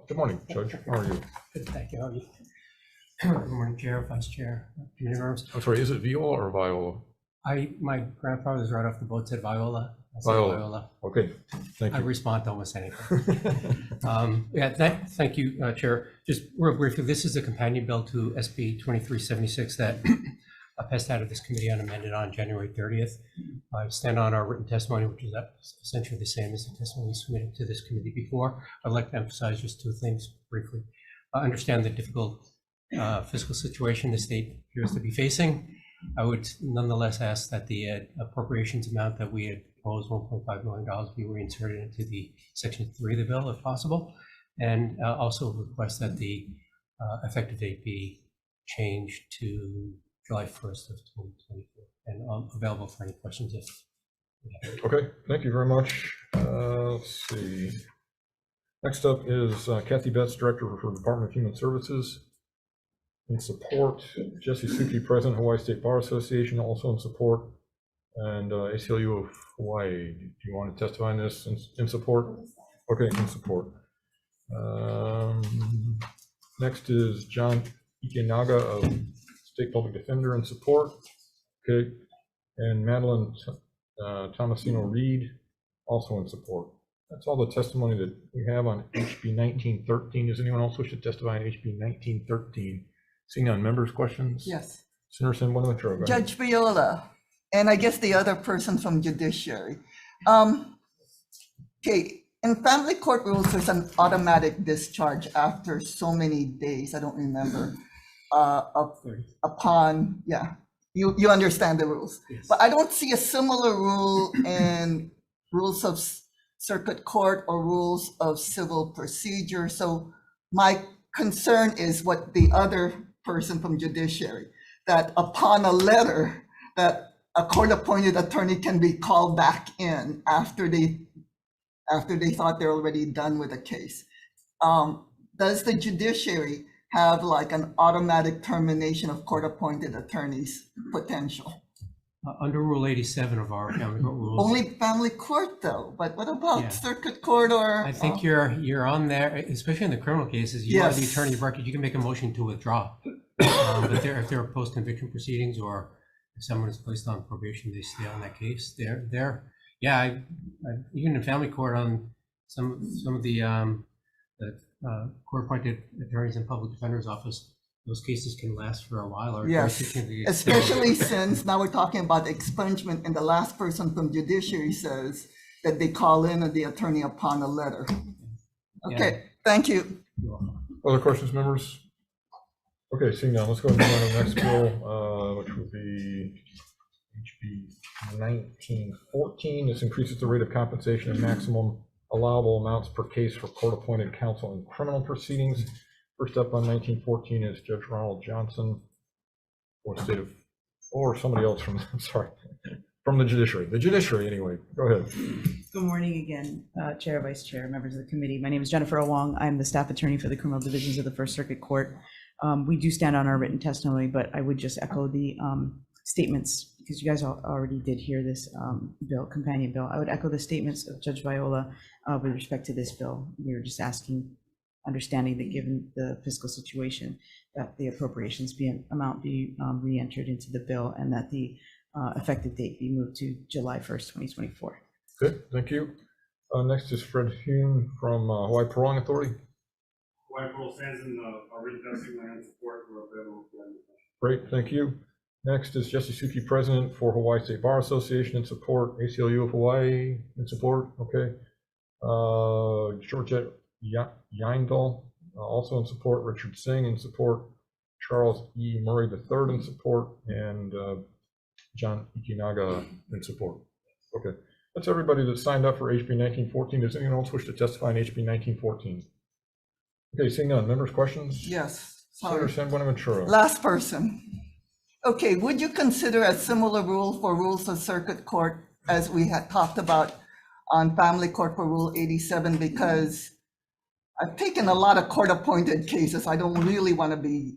Good morning, Judge. How are you? Good, thank you. How are you? Good morning, Chair, Vice Chair, community members. I'm sorry, is it Viola or Viola? My grandfather was right off the boat, said Viola. I said Viola. Okay, thank you. I respond to almost anything. Thank you, Chair. Just real briefly, this is a companion bill to SB 2376 that passed out of this committee unamended on January 30th. I stand on our written testimony, which is essentially the same as the testimony submitted to this committee before. I'd like to emphasize just two things briefly. I understand the difficult fiscal situation the state appears to be facing. I would nonetheless ask that the appropriations amount that we had proposed, $1.5 million, be reinserted into the Section 3 of the bill if possible, and also request that the effective date be changed to July 1st of 2024, and I'm available for any questions if. Okay, thank you very much. Let's see. Next up is Kathy Betts, Director for the Department of Human Services. In support, Jesse Suki, President, Hawaii State Bar Association, also in support, and ACLU of Hawaii. Do you want to testify on this in support? Okay, in support. Next is John Ikinaga of State Public Defender, in support. Okay, and Madeline Tomasino Reed, also in support. That's all the testimony that we have on HB 1913. Does anyone else wish to testify on HB 1913? Seeing none, members' questions? Yes. Senator San Buenaventura, go ahead. Judge Viola, and I guess the other person from judiciary. Okay, in family court rules, there's an automatic discharge after so many days, I don't remember, upon, yeah, you understand the rules. Yes. But I don't see a similar rule in rules of circuit court or rules of civil procedure. So my concern is what the other person from judiciary, that upon a letter, that a court-appointed attorney can be called back in after they thought they're already done with a case. Does the judiciary have like an automatic termination of court-appointed attorneys potential? Under Rule 87 of our family court rules. Only family court though, but what about Yeah. circuit court or? I think you're on there, especially in the criminal cases. You are the Yes. attorney of record. You can make a motion to withdraw. But if there are post-conviction proceedings or if someone is placed on probation, they stay on that case. Yeah, even in family court on some of the court-appointed attorneys in public defender's office, those cases can last for a while. Or Yes, significantly especially since now we're talking about expungement and the last person from judiciary says that they call in the attorney upon a letter. Okay, thank you. Other questions, members? Okay, seeing none, let's go ahead and move on to the next bill, which will be HB 1914. This increases the rate of compensation and maximum allowable amounts per case for court-appointed counsel in criminal proceedings. First up on 1914 is Judge Ronald Johnson, or state of, or somebody else from, I'm sorry, from the judiciary anyway. Go ahead. Good morning again, Chair, Vice Chair, members of the committee. My name is Jennifer Owong. I'm the staff attorney for the criminal divisions of the First Circuit Court. We do stand on our written testimony, but I would just echo the statements, because you guys already did hear this bill, companion bill. I would echo the statements of Judge Viola with respect to this bill. We were just understanding that given the fiscal situation, that the appropriations amount be re-entered into the bill and that the effective date be moved to July 1st, 2024. Good, thank you. Next is Fred Hume from Hawaii Parole Authority. Hawaii Parole stands in our written testimony and support for available. Great, thank you. Next is Jesse Suki, President for Hawaii State Bar Association in support, ACLU of Hawaii in support, okay. Georgette Yindal, also in support, Richard Singh in support, Charles E. Murray III in support, and John Ikinaga in support. Okay, that's everybody that signed up for HB 1914. Does anyone else wish to testify on HB 1914? Okay, seeing none. Members, questions? Yes, Senator sorry. San Buenaventura. Last person. Okay, would you consider a similar rule for rules of circuit court as we had talked about on family court for Rule 87? Because I've taken a lot of court-appointed cases. I don't really want to be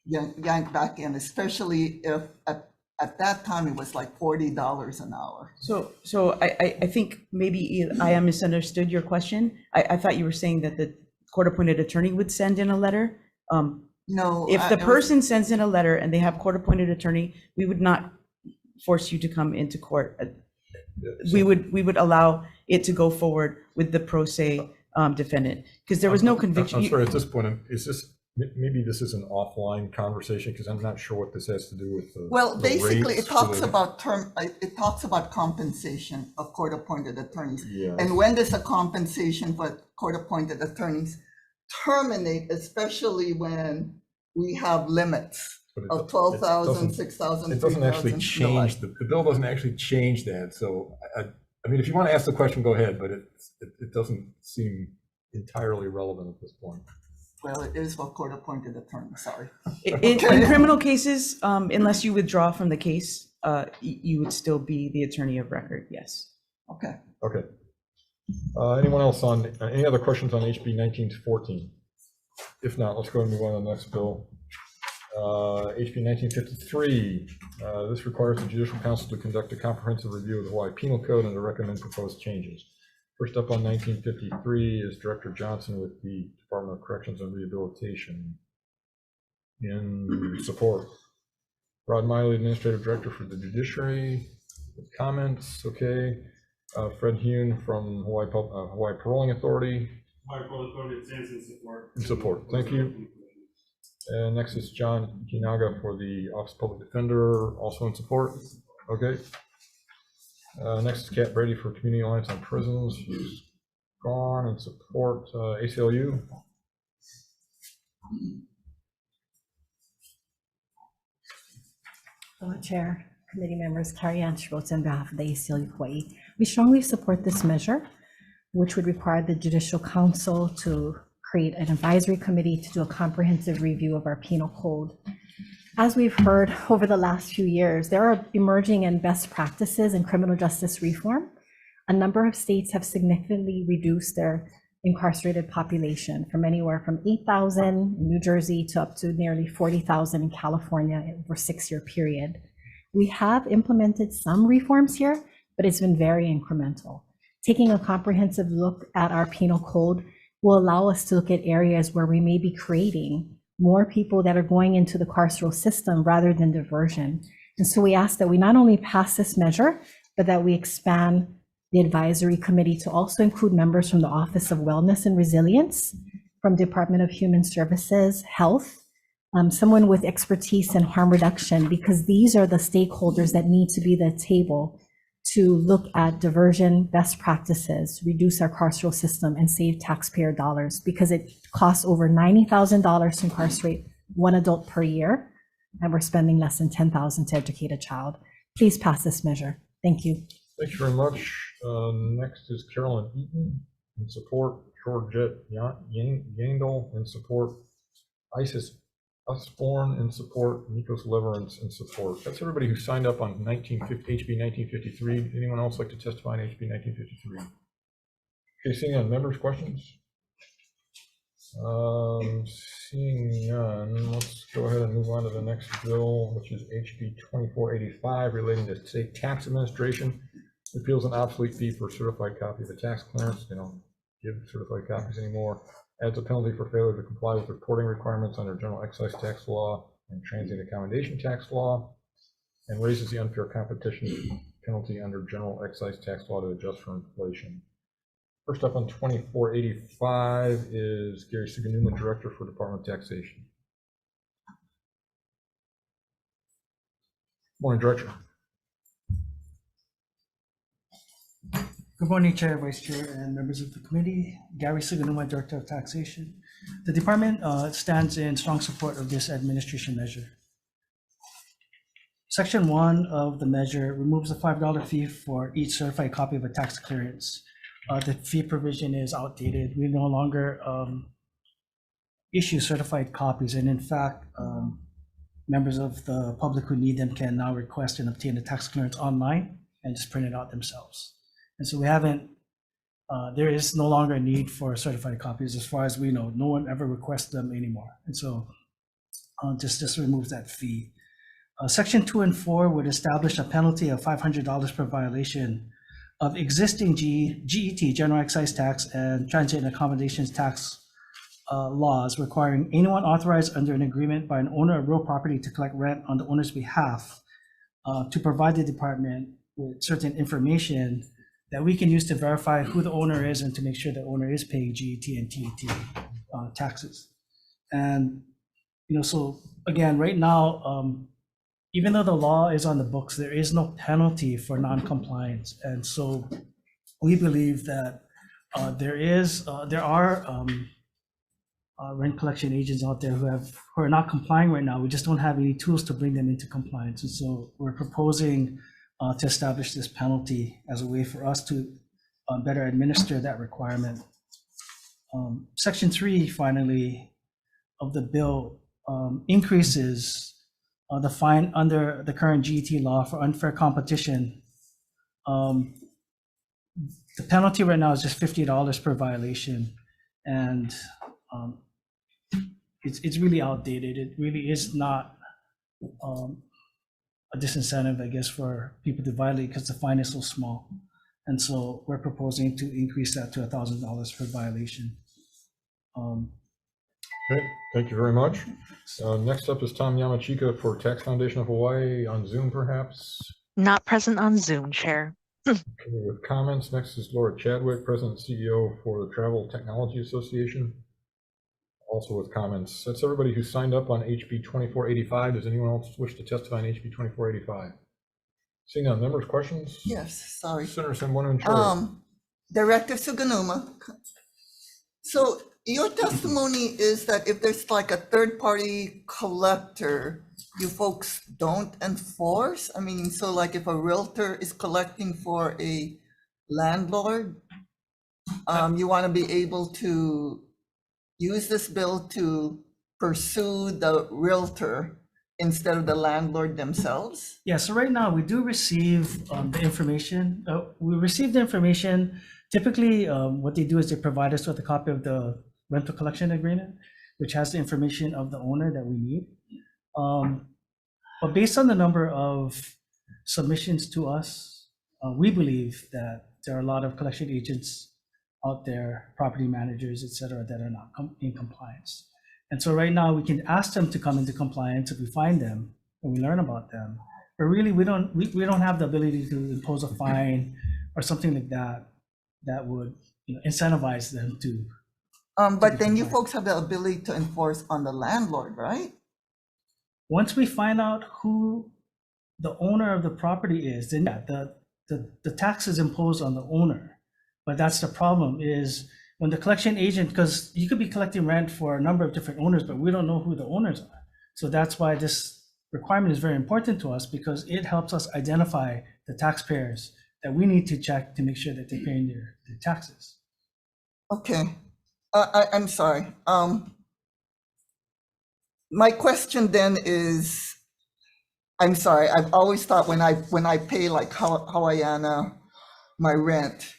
yanked back in, especially if at that time it was like $40 an hour. So I think maybe I misunderstood your question. I thought you were saying that the court-appointed attorney would send in a letter. No. If the person sends in a letter and they have court-appointed attorney, we would not force you to come into court. We would allow it to go forward with the pro se defendant, because there was no conviction. I'm sorry, at this point, maybe this is an offline conversation, because I'm not sure what this has to do with the. Well, basically, rates it talks for the- about it talks about compensation of court-appointed attorneys. Yeah. And when does a compensation for court-appointed attorneys terminate, especially when we have limits of 12,000, 6,000, It doesn't actually 3,000, change, the bill doesn't actually change that. So I mean, if you want to ask the question, go ahead, but it doesn't seem entirely relevant at this point. Well, it is for court-appointed attorneys, sorry. In criminal cases, unless you withdraw from the case, you would still be the attorney of record, yes. Okay. Okay. Anyone else on, any other questions on HB 1914? If not, let's go and move on to the next bill. HB 1953, this requires the Judicial Council to conduct a comprehensive review of the Hawaii Penal Code and to recommend proposed changes. First up on 1953 is Director Johnson with the Department of Corrections and Rehabilitation in support. Rod Miley, Administrative Director for the Judiciary, with comments, okay. Fred Hume from Hawaii Paroling Authority. Hawaii Parole Authority stands in support. In support, thank you. And next is John Ikinaga for the Office of Public Defender, also in support. Okay. Next is Kat Brady for Community Alliance on Prisons. She's gone in support. ACLU. Hello, Chair, committee members, Carrie Ann Schroetz on behalf of the ACLU Hawaii. We strongly support this measure, which would require the Judicial Council to create an advisory committee to do a comprehensive review of our penal code. As we've heard over the last few years, there are emerging and best practices in criminal justice reform. A number of states have significantly reduced their incarcerated population from anywhere from 8,000 in New Jersey to up to nearly 40,000 in California over a 6-year period. We have implemented some reforms here, but it's been very incremental. Taking a comprehensive look at our penal code will allow us to look at areas where we may be creating more people that are going into the carceral system rather than diversion. And so we ask that we not only pass this measure, but that we expand the advisory committee to also include members from the Office of Wellness and Resilience, from Department of Human Services, Health, someone with expertise in harm reduction, because these are the stakeholders that need to be at the table to look at diversion best practices, reduce our carceral system, and save taxpayer dollars, because it costs over $90,000 to incarcerate one adult per year, and we're spending less than $10,000 to educate a child. Please pass this measure. Thank you. Thank you very much. Next is Carolyn Eaton in support, Georgette Yandel in support, Isis Usborne in support, Nikos Leverance in support. That's everybody who signed up on HB 1953. Anyone else like to testify on HB 1953? Okay, seeing none. Members, questions? Seeing none, let's go ahead and move on to the next bill, which is HB 2485, relating to state tax administration. Repeals an obsolete fee for certified copy of a tax clearance. They don't give certified copies anymore. Adds a penalty for failure to comply with reporting requirements under general excise tax law and transient accommodation tax law, and raises the unfair competition penalty under general excise tax law to adjust for inflation. First up on 2485 is Gary Suganuma, Director for Department of Taxation. Morning, Director. Good morning, Chair, Vice Chair, and members of the committee. Gary Suganuma, Director of Taxation. The department stands in strong support of this administration measure. Section 1 of the measure removes a $5 fee for each certified copy of a tax clearance. The fee provision is outdated. We no longer issue certified copies, and in fact, members of the public who need them can now request and obtain the tax clearance online and just print it out themselves. And so we haven't, there is no longer a need for certified copies as far as we know. No one ever requests them anymore. And so just removes that fee. Section 2 and 4 would establish a penalty of $500 per violation of existing GET, general excise tax, and transient accommodations tax laws, requiring anyone authorized under an agreement by an owner of real property to collect rent on the owner's behalf to provide the department with certain information that we can use to verify who the owner is and to make sure the owner is paying GET and TET taxes. And, so again, right now, even though the law is on the books, there is no penalty for non-compliance. And so we believe that there are rent collection agents out there who are not complying right now. We just don't have any tools to bring them into compliance. And so we're proposing to establish this penalty as a way for us to better administer that requirement. Section 3, finally, of the bill increases the fine under the current GET law for unfair competition. The penalty right now is just $50 per violation, and it's really outdated. It really is not a disincentive, I guess, for people to violate because the fine is so small. And so we're proposing to increase that to $1,000 per violation. Okay, thank you very much. Next up is Tom Yamachika for Tax Foundation of Hawaii on Zoom, perhaps. Not present on Zoom, Chair. Okay, with comments, next is Laura Chadwick, President and CEO for the Travel Technology Association. Also with comments. That's everybody who signed up on HB 2485. Does anyone else wish to testify on HB 2485? Seeing none, members, questions? Yes, sorry. Senator Sembonu in charge. Director Suganuma. So your testimony is that if there's like a third-party collector, you folks don't enforce? I mean, so like if a realtor is collecting for a landlord, you want to be able to use this bill to pursue the realtor instead of the landlord themselves? Yeah, so right now we do receive the information. We receive the information. Typically, what they do is they provide us with a copy of the rental collection agreement, which has the information of the owner that we need. But based on the number of submissions to us, we believe that there are a lot of collection agents out there, property managers, et cetera, that are not in compliance. And so right now we can ask them to come into compliance if we find them and we learn about them. But really, we don't have the ability to impose a fine or something like that that would incentivize them to. But then you folks have the ability to enforce on the landlord, right? Once we find out who the owner of the property is, then yeah, the tax is imposed on the owner. But that's the problem is when the collection agent, because you could be collecting rent for a number of different owners, but we don't know who the owners are. So that's why this requirement is very important to us, because it helps us identify the taxpayers that we need to check to make sure that they're paying their taxes. Okay, I'm sorry. My question then is, I'm sorry, I've always thought when I pay like Hawaiiana my rent,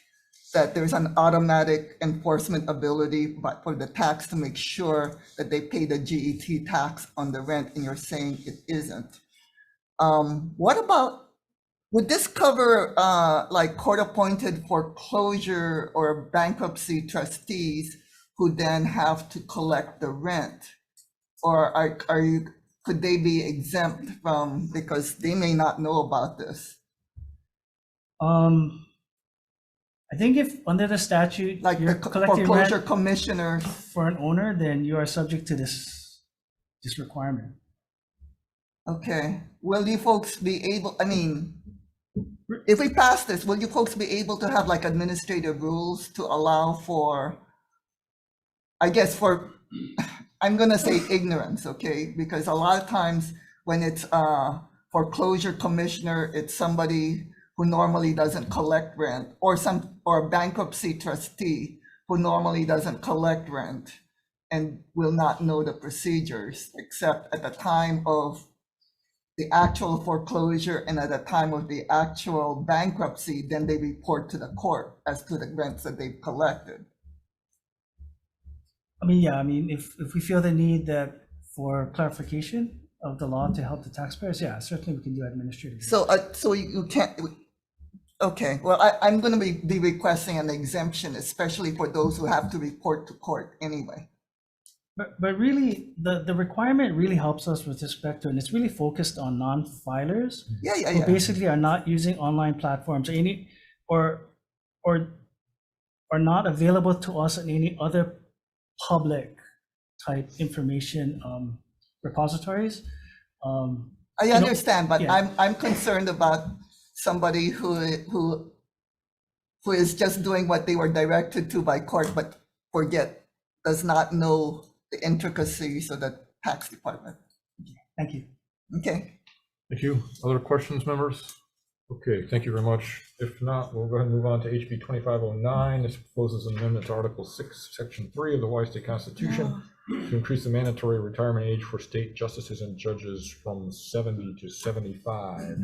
that there's an automatic enforcement ability, but for the tax to make sure that they pay the GET tax on the rent, and you're saying it isn't. What about, would this cover like court-appointed foreclosure or bankruptcy trustees who then have to collect the rent? Or could they be exempt from, because they may not know about this? I think if under the statute, like you're the collecting foreclosure rent commissioner for an owner, then you are subject to this requirement. Okay, will you folks be able, I mean, if we pass this, will you folks be able to have like administrative rules to allow for, I guess for, I'm gonna say ignorance, okay? Because a lot of times when it's a foreclosure commissioner, it's somebody who normally doesn't collect rent, or a bankruptcy trustee who normally doesn't collect rent and will not know the procedures, except at the time of the actual foreclosure and at the time of the actual bankruptcy, then they report to the court as to the rents that they've collected. I mean, yeah, I mean, if we feel the need that for clarification of the law to help the taxpayers, yeah, certainly we can do administrative. So, so you can't, okay, well, I'm gonna be requesting an exemption, especially for those who have to report to court anyway. But really, the requirement really helps us with respect to, and it's really focused on non-filers. Yeah. Who basically are not using online platforms or are not available to us in any other public type information repositories. I understand, but yeah. I'm concerned about somebody who is just doing what they were directed to by court, but does not know the intricacies of the tax department. Thank you. Okay. Thank you. Other questions, members? Okay, thank you very much. If not, we'll go ahead and move on to HB 2509. This proposes an amendment to Article 6, Section 3 of the Hawaii State Constitution to increase the mandatory retirement age for state justices and judges from 70 to 75.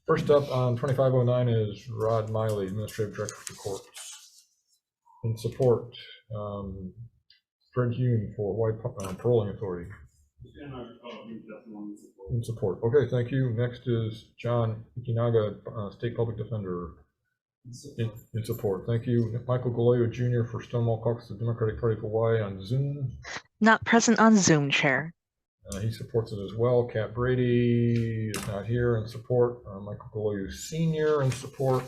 First up on 2509 is Rod Miley, Administrative Director for the Courts. In support, Fred Hume for Hawaii Paroling Authority. In support. Okay, thank you. Next is John Ikinaga, State Public Defender. In support. Thank you. Michael Galoyo Jr. for Stonewall Caucus of the Democratic Party of Hawaii on Zoom. Not present on Zoom, Chair. He supports it as well. Kat Brady is not here in support. Michael Galoyo Sr. in support.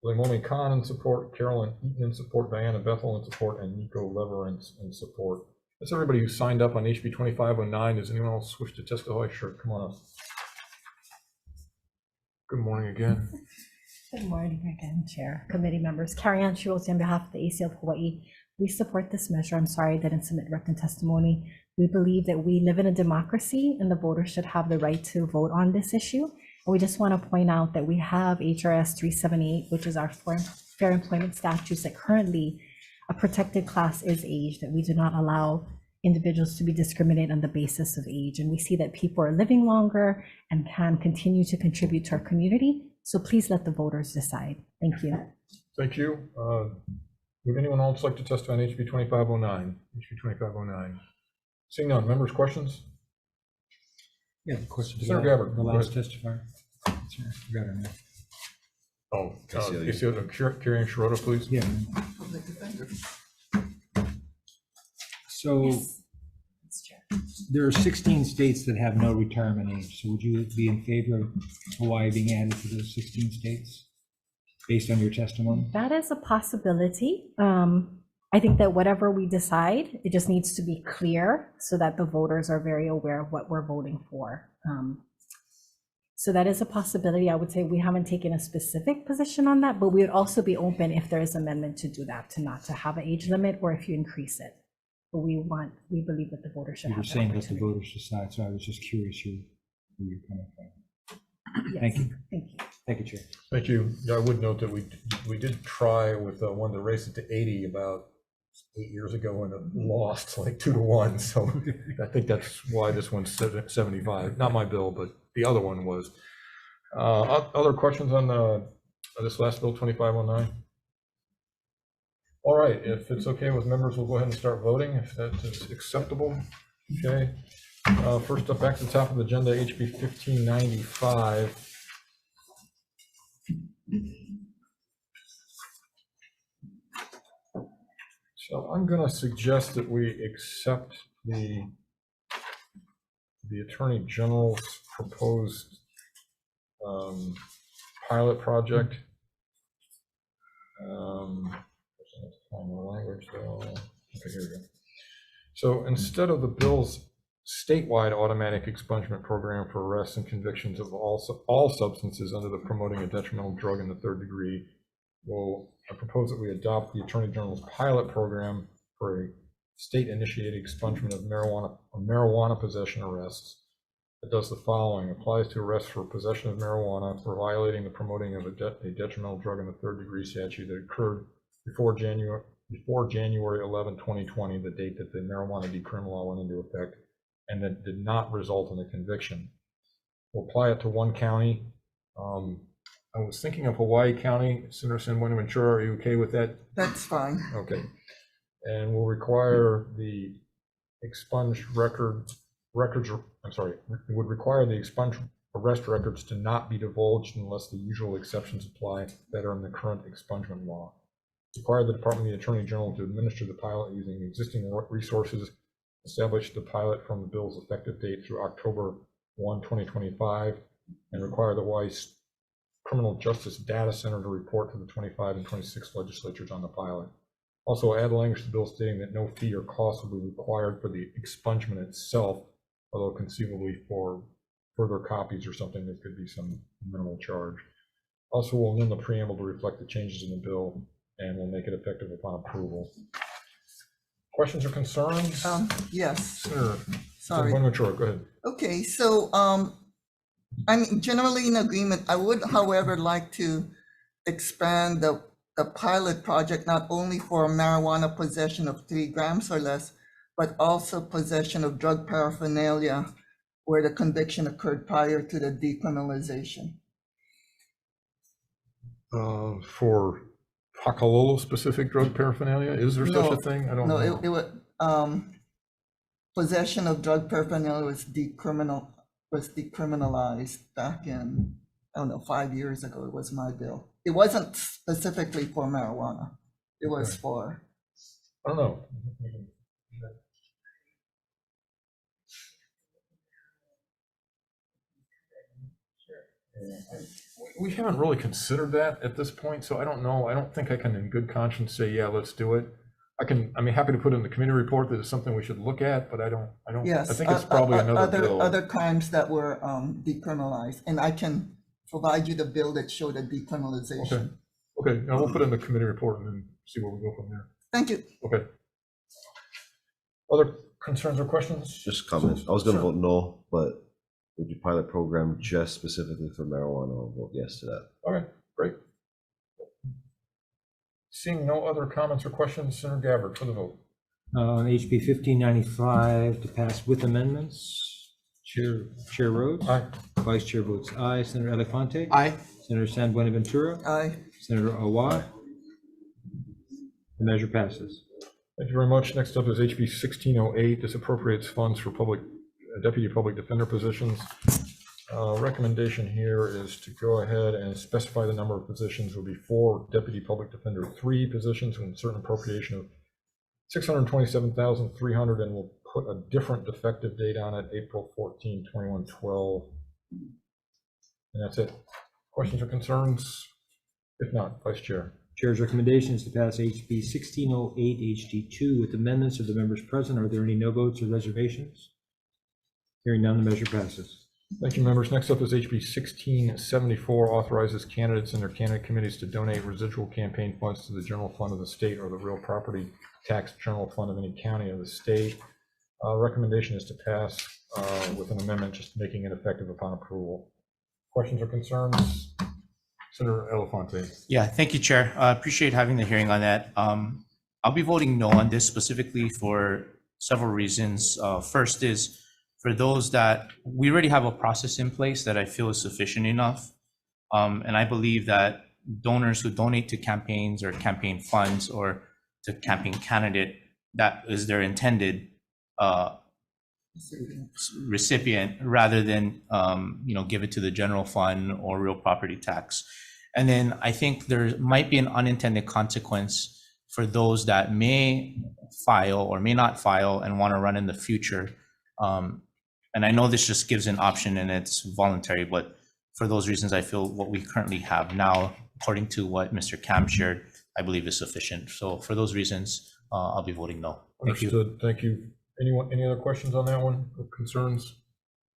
Lemomi Khan in support. Carolyn Eaton in support. Diana Bethel in support. And Nico Leverance in support. That's everybody who signed up on HB 2509. Does anyone else wish to testify? Sure, come on up. Good morning again. Good morning again, Chair, committee members. Carrie Ann Shiroti on behalf of the ACL of Hawaii. We support this measure. I'm sorry I didn't submit written testimony. We believe that we live in a democracy and the voters should have the right to vote on this issue. And we just want to point out that we have HRS 378, which is our fair employment statutes that currently a protected class is age, that we do not allow individuals to be discriminated on the basis of age. And we see that people are living longer and can continue to contribute to our community. So please let the voters decide. Thank you. Thank you. Would anyone else like to testify on HB 2509? HB 2509. Seeing none, members' questions? Yeah, the question. Senator Gabbard, The go last ahead. testifier. Sorry, I forgot her name. Oh, Carrie Schroeder, please. Yeah. So there are 16 states that have no retirement age. So would you be in favor of Hawaii being added to those 16 states based on your testimony? That is a possibility. I think that whatever we decide, it just needs to be clear so that the voters are very aware of what we're voting for. So that is a possibility. I would say we haven't taken a specific position on that, but we would also be open if there is amendment to do that, to not to have an age limit or if you increase it. But we believe that the voters should You were have that saying let the opportunity. voters decide, so I was just curious where you're coming from. Yes, Thank you. Thank you. Thank you, Chair. Thank you. Yeah, I would note that we did try with one to raise it to 80 about 8 years ago and it lost like 2-1. So I think that's why this one's 75. Not my bill, but the other one was. Other questions on this last bill, 2509? All right, if it's okay with members, we'll go ahead and start voting if that is acceptable. Okay. First up, back to the top of the agenda, HB 1595. So I'm going to suggest that we accept the Attorney General's proposed pilot project. Language, so, okay, here we go. So instead of the bill's statewide automatic expungement program for arrests and convictions of all substances under the promoting a detrimental drug in the third degree, I propose that we adopt the Attorney General's pilot program for a state-initiated expungement of marijuana possession arrests. It does the following: applies to arrests for possession of marijuana for violating the promoting of a detrimental drug in the third degree statute that occurred before January 11, 2020, the date that the marijuana decriminal law went into effect, and that did not result in a conviction. We'll apply it to one county. I was thinking of Hawaii County. Senator San Buenaventura, are you okay with that? That's fine. Okay. And we'll require the expunged would require the expunged arrest records to not be divulged unless the usual exceptions apply that are in the current expungement law. Require the Department of the Attorney General to administer the pilot using existing resources, establish the pilot from the bill's effective date through October 1, 2025, and require the Hawaii Criminal Justice Data Center to report to the 25 and 26 legislatures on the pilot. Also add language to the bill stating that no fee or cost will be required for the expungement itself, although conceivably for further copies or something there could be some minimal charge. Also, we'll amend the preamble to reflect the changes in the bill, and we'll make it effective upon approval. Questions or concerns? Yes. Sure. Sorry. Go ahead. Okay, so I'm generally in agreement. I would, however, like to expand the pilot project not only for marijuana possession of 3 grams or less, but also possession of drug paraphernalia where the conviction occurred prior to the decriminalization. For Pakalolo specific drug paraphernalia, is there such a thing? I don't know. No, it was possession of drug paraphernalia was decriminalized back in, I don't know, 5 years ago. It was my bill. It wasn't specifically for marijuana. It was for. I don't know. We haven't really considered that at this point, so I don't know. I don't think I can in good conscience say, yeah, let's do it. I'm happy to put in the committee report that it's something we should look at, but I don't, Yes, I think it's probably another bill. Other crimes that were decriminalized, and I can provide you the bill that showed the decriminalization. Okay, now we'll put in the committee report and then see where we go from there. Thank you. Okay. Other concerns or questions? Just comment. I was going to vote no, but would you pilot program just specifically for marijuana? I'll vote yes to that. Okay, great. Seeing no other comments or questions, Senator Gabbard for the vote. On HB 1595 to pass with amendments, Chair Rhodes. Aye. Vice Chair votes aye. Senator Elefante. Aye. Senator San Buenaventura. Aye. Senator Awa. The measure passes. Thank you very much. Next up is HB 1608. This appropriates funds for deputy public defender positions. Recommendation here is to go ahead and specify the number of positions will be 4 deputy public defender 3 positions with a certain appropriation of $627,300, and we'll put a different effective date on it, April 14, 2112. And that's it. Questions or concerns? If not, Vice Chair. Chair's recommendation is to pass HB 1608 HD2 with amendments of the members present. Are there any no votes or reservations? Hearing none, the measure passes. Thank you, members. Next up is HB 1674, authorizes candidates and their candidate committees to donate residual campaign funds to the general fund of the state or the real property tax general fund of any county of the state. Recommendation is to pass with an amendment just making it effective upon approval. Questions or concerns? Senator Elefante. Yeah, thank you, Chair. I appreciate having the hearing on that. I'll be voting no on this specifically for several reasons. First is for those that we already have a process in place that I feel is sufficient enough. And I believe that donors who donate to campaigns or campaign funds or to campaign candidate, that is their intended recipient rather than give it to the general fund or real property tax. And then I think there might be an unintended consequence for those that may file or may not file and want to run in the future. And I know this just gives an option and it's voluntary, but for those reasons, I feel what we currently have now, according to what Mr. Cam shared, I believe is sufficient. So for those reasons, I'll be voting no. Thank you. Understood. Thank you. Anyone, any other questions on that one or concerns?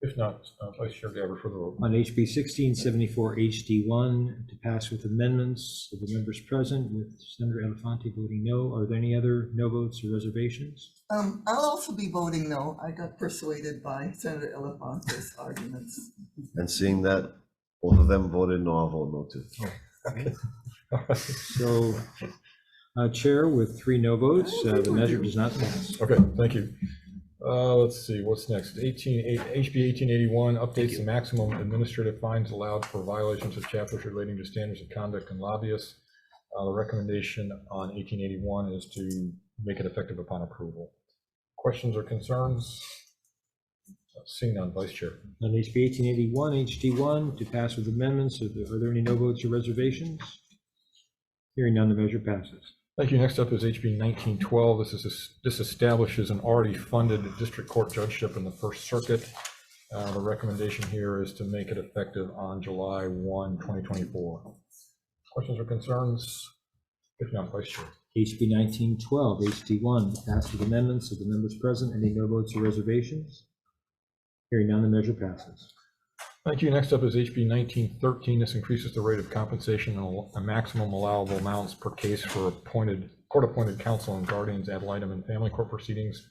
If not, Vice Chair Gabbard for the vote. On HB 1674 HD1 to pass with amendments of the members present, with Senator Elefante voting no. Are there any other no votes or reservations? I'll also be voting no. I got persuaded by Senator Elefante's arguments. And seeing that both of them voted no, I'll vote no too. Okay. So, Chair, with 3 no votes, the measure does not pass. Okay, thank you. Let's see, what's next? HB 1881 updates the maximum administrative fines allowed for violations of chapters relating to standards of conduct and lobbyists. The recommendation on 1881 is to make it effective upon approval. Questions or concerns? Seeing none, Vice Chair. On HB 1881 HD1 to pass with amendments, are there any no votes or reservations? Hearing none, the measure passes. Thank you. Next up is HB 1912. This establishes an already funded district court judgeship in the First Circuit. The recommendation here is to make it effective on July 1, 2024. Questions or concerns? If not, Vice Chair. HB 1912 HD1 to pass with amendments of the members present. Any no votes or reservations? Hearing none, the measure passes. Thank you. Next up is HB 1913. This increases the rate of compensation and a maximum allowable amounts per case for court-appointed counsel and guardians ad litem and family court proceedings.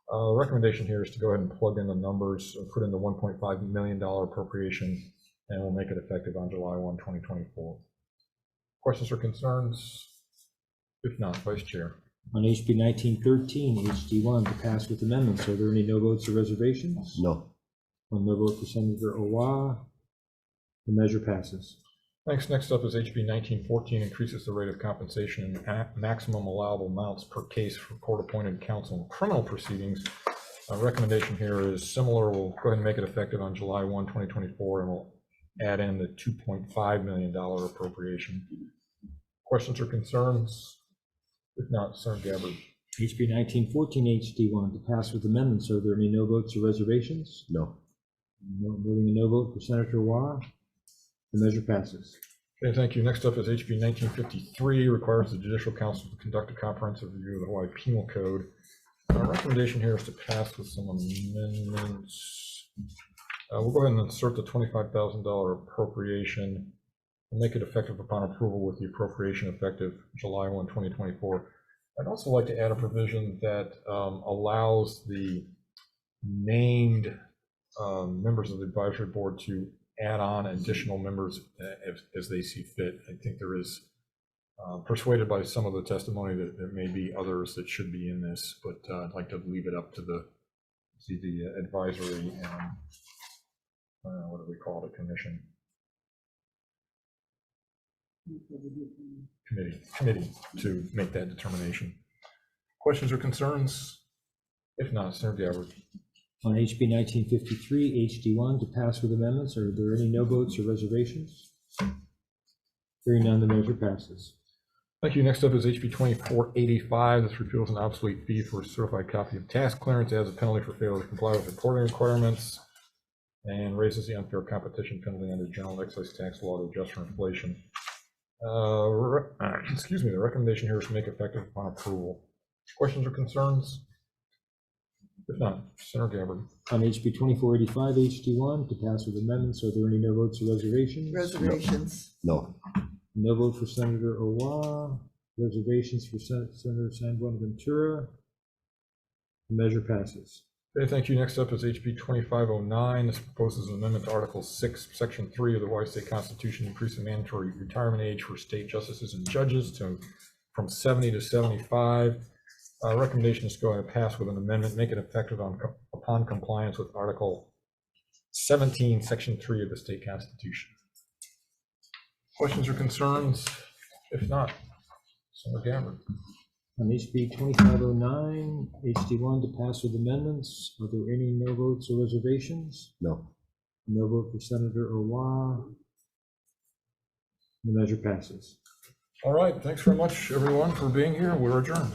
The recommendation here is to go ahead and plug in the numbers, put in the $1.5 million appropriation, and we'll make it effective on July 1, 2024. Questions or concerns? If not, Vice Chair. On HB 1913 HD1 to pass with amendments, are there any no votes or reservations? No. One no vote for Senator Awa. The measure passes. Thanks. Next up is HB 1914, increases the rate of compensation and maximum allowable amounts per case for court-appointed counsel in criminal proceedings. Recommendation here is similar. We'll go ahead and make it effective on July 1, 2024, and we'll add in the $2.5 million appropriation. Questions or concerns? If not, Senator Gabbard. HB 1914 HD1 to pass with amendments. Are there any no votes or reservations? No. Voting a no vote for Senator Awa. The measure passes. Okay, thank you. Next up is HB 1953, requires the Judicial Council to conduct a comprehensive review of the Hawaii Penal Code. Our recommendation here is to pass with some amendments. We'll go ahead and insert the $25,000 appropriation and make it effective upon approval with the appropriation effective July 1, 2024. I'd also like to add a provision that allows the named members of the advisory board to add on additional members as they see fit. I think there is Persuaded by some of the testimony that there may be others that should be in this, but I'd like to leave it up to the advisory and what do we call it, commission? Committee to make that determination. Questions or concerns? If not, Senator Gabbard. On HB 1953, HD1 to pass with amendments, are there any no votes or reservations? Hearing none, the measure passes. Thank you. Next up is HB 2485. This repeals an obsolete fee for a certified copy of tax clearance as a penalty for failure to comply with reporting requirements and raises the unfair competition penalty under general excise tax law to adjust for inflation. Excuse me, the recommendation here is to make effective upon approval. Questions or concerns? If not, Senator Gabbard. On HB 2485, HD1 to pass with amendments, are there any no votes or reservations? Reservations. No. No vote for Senator Owa. Reservations for Senator San Buenaventura. The measure passes. Okay, thank you. Next up is HB 2509. This proposes an amendment to Article 6, Section 3 of the Hawaii State Constitution, to increase the mandatory retirement age for state justices and judges from 70 to 75. Recommendation is to go ahead and pass with an amendment, make it effective upon compliance with Article 17, Section 3 of the state constitution. Questions or concerns? If not, Senator Gabbard. On HB 2509, HD1 to pass with amendments, are there any no votes or reservations? No. No vote for Senator Owa. The measure passes. All right, thanks very much, everyone, for being here. We're adjourned.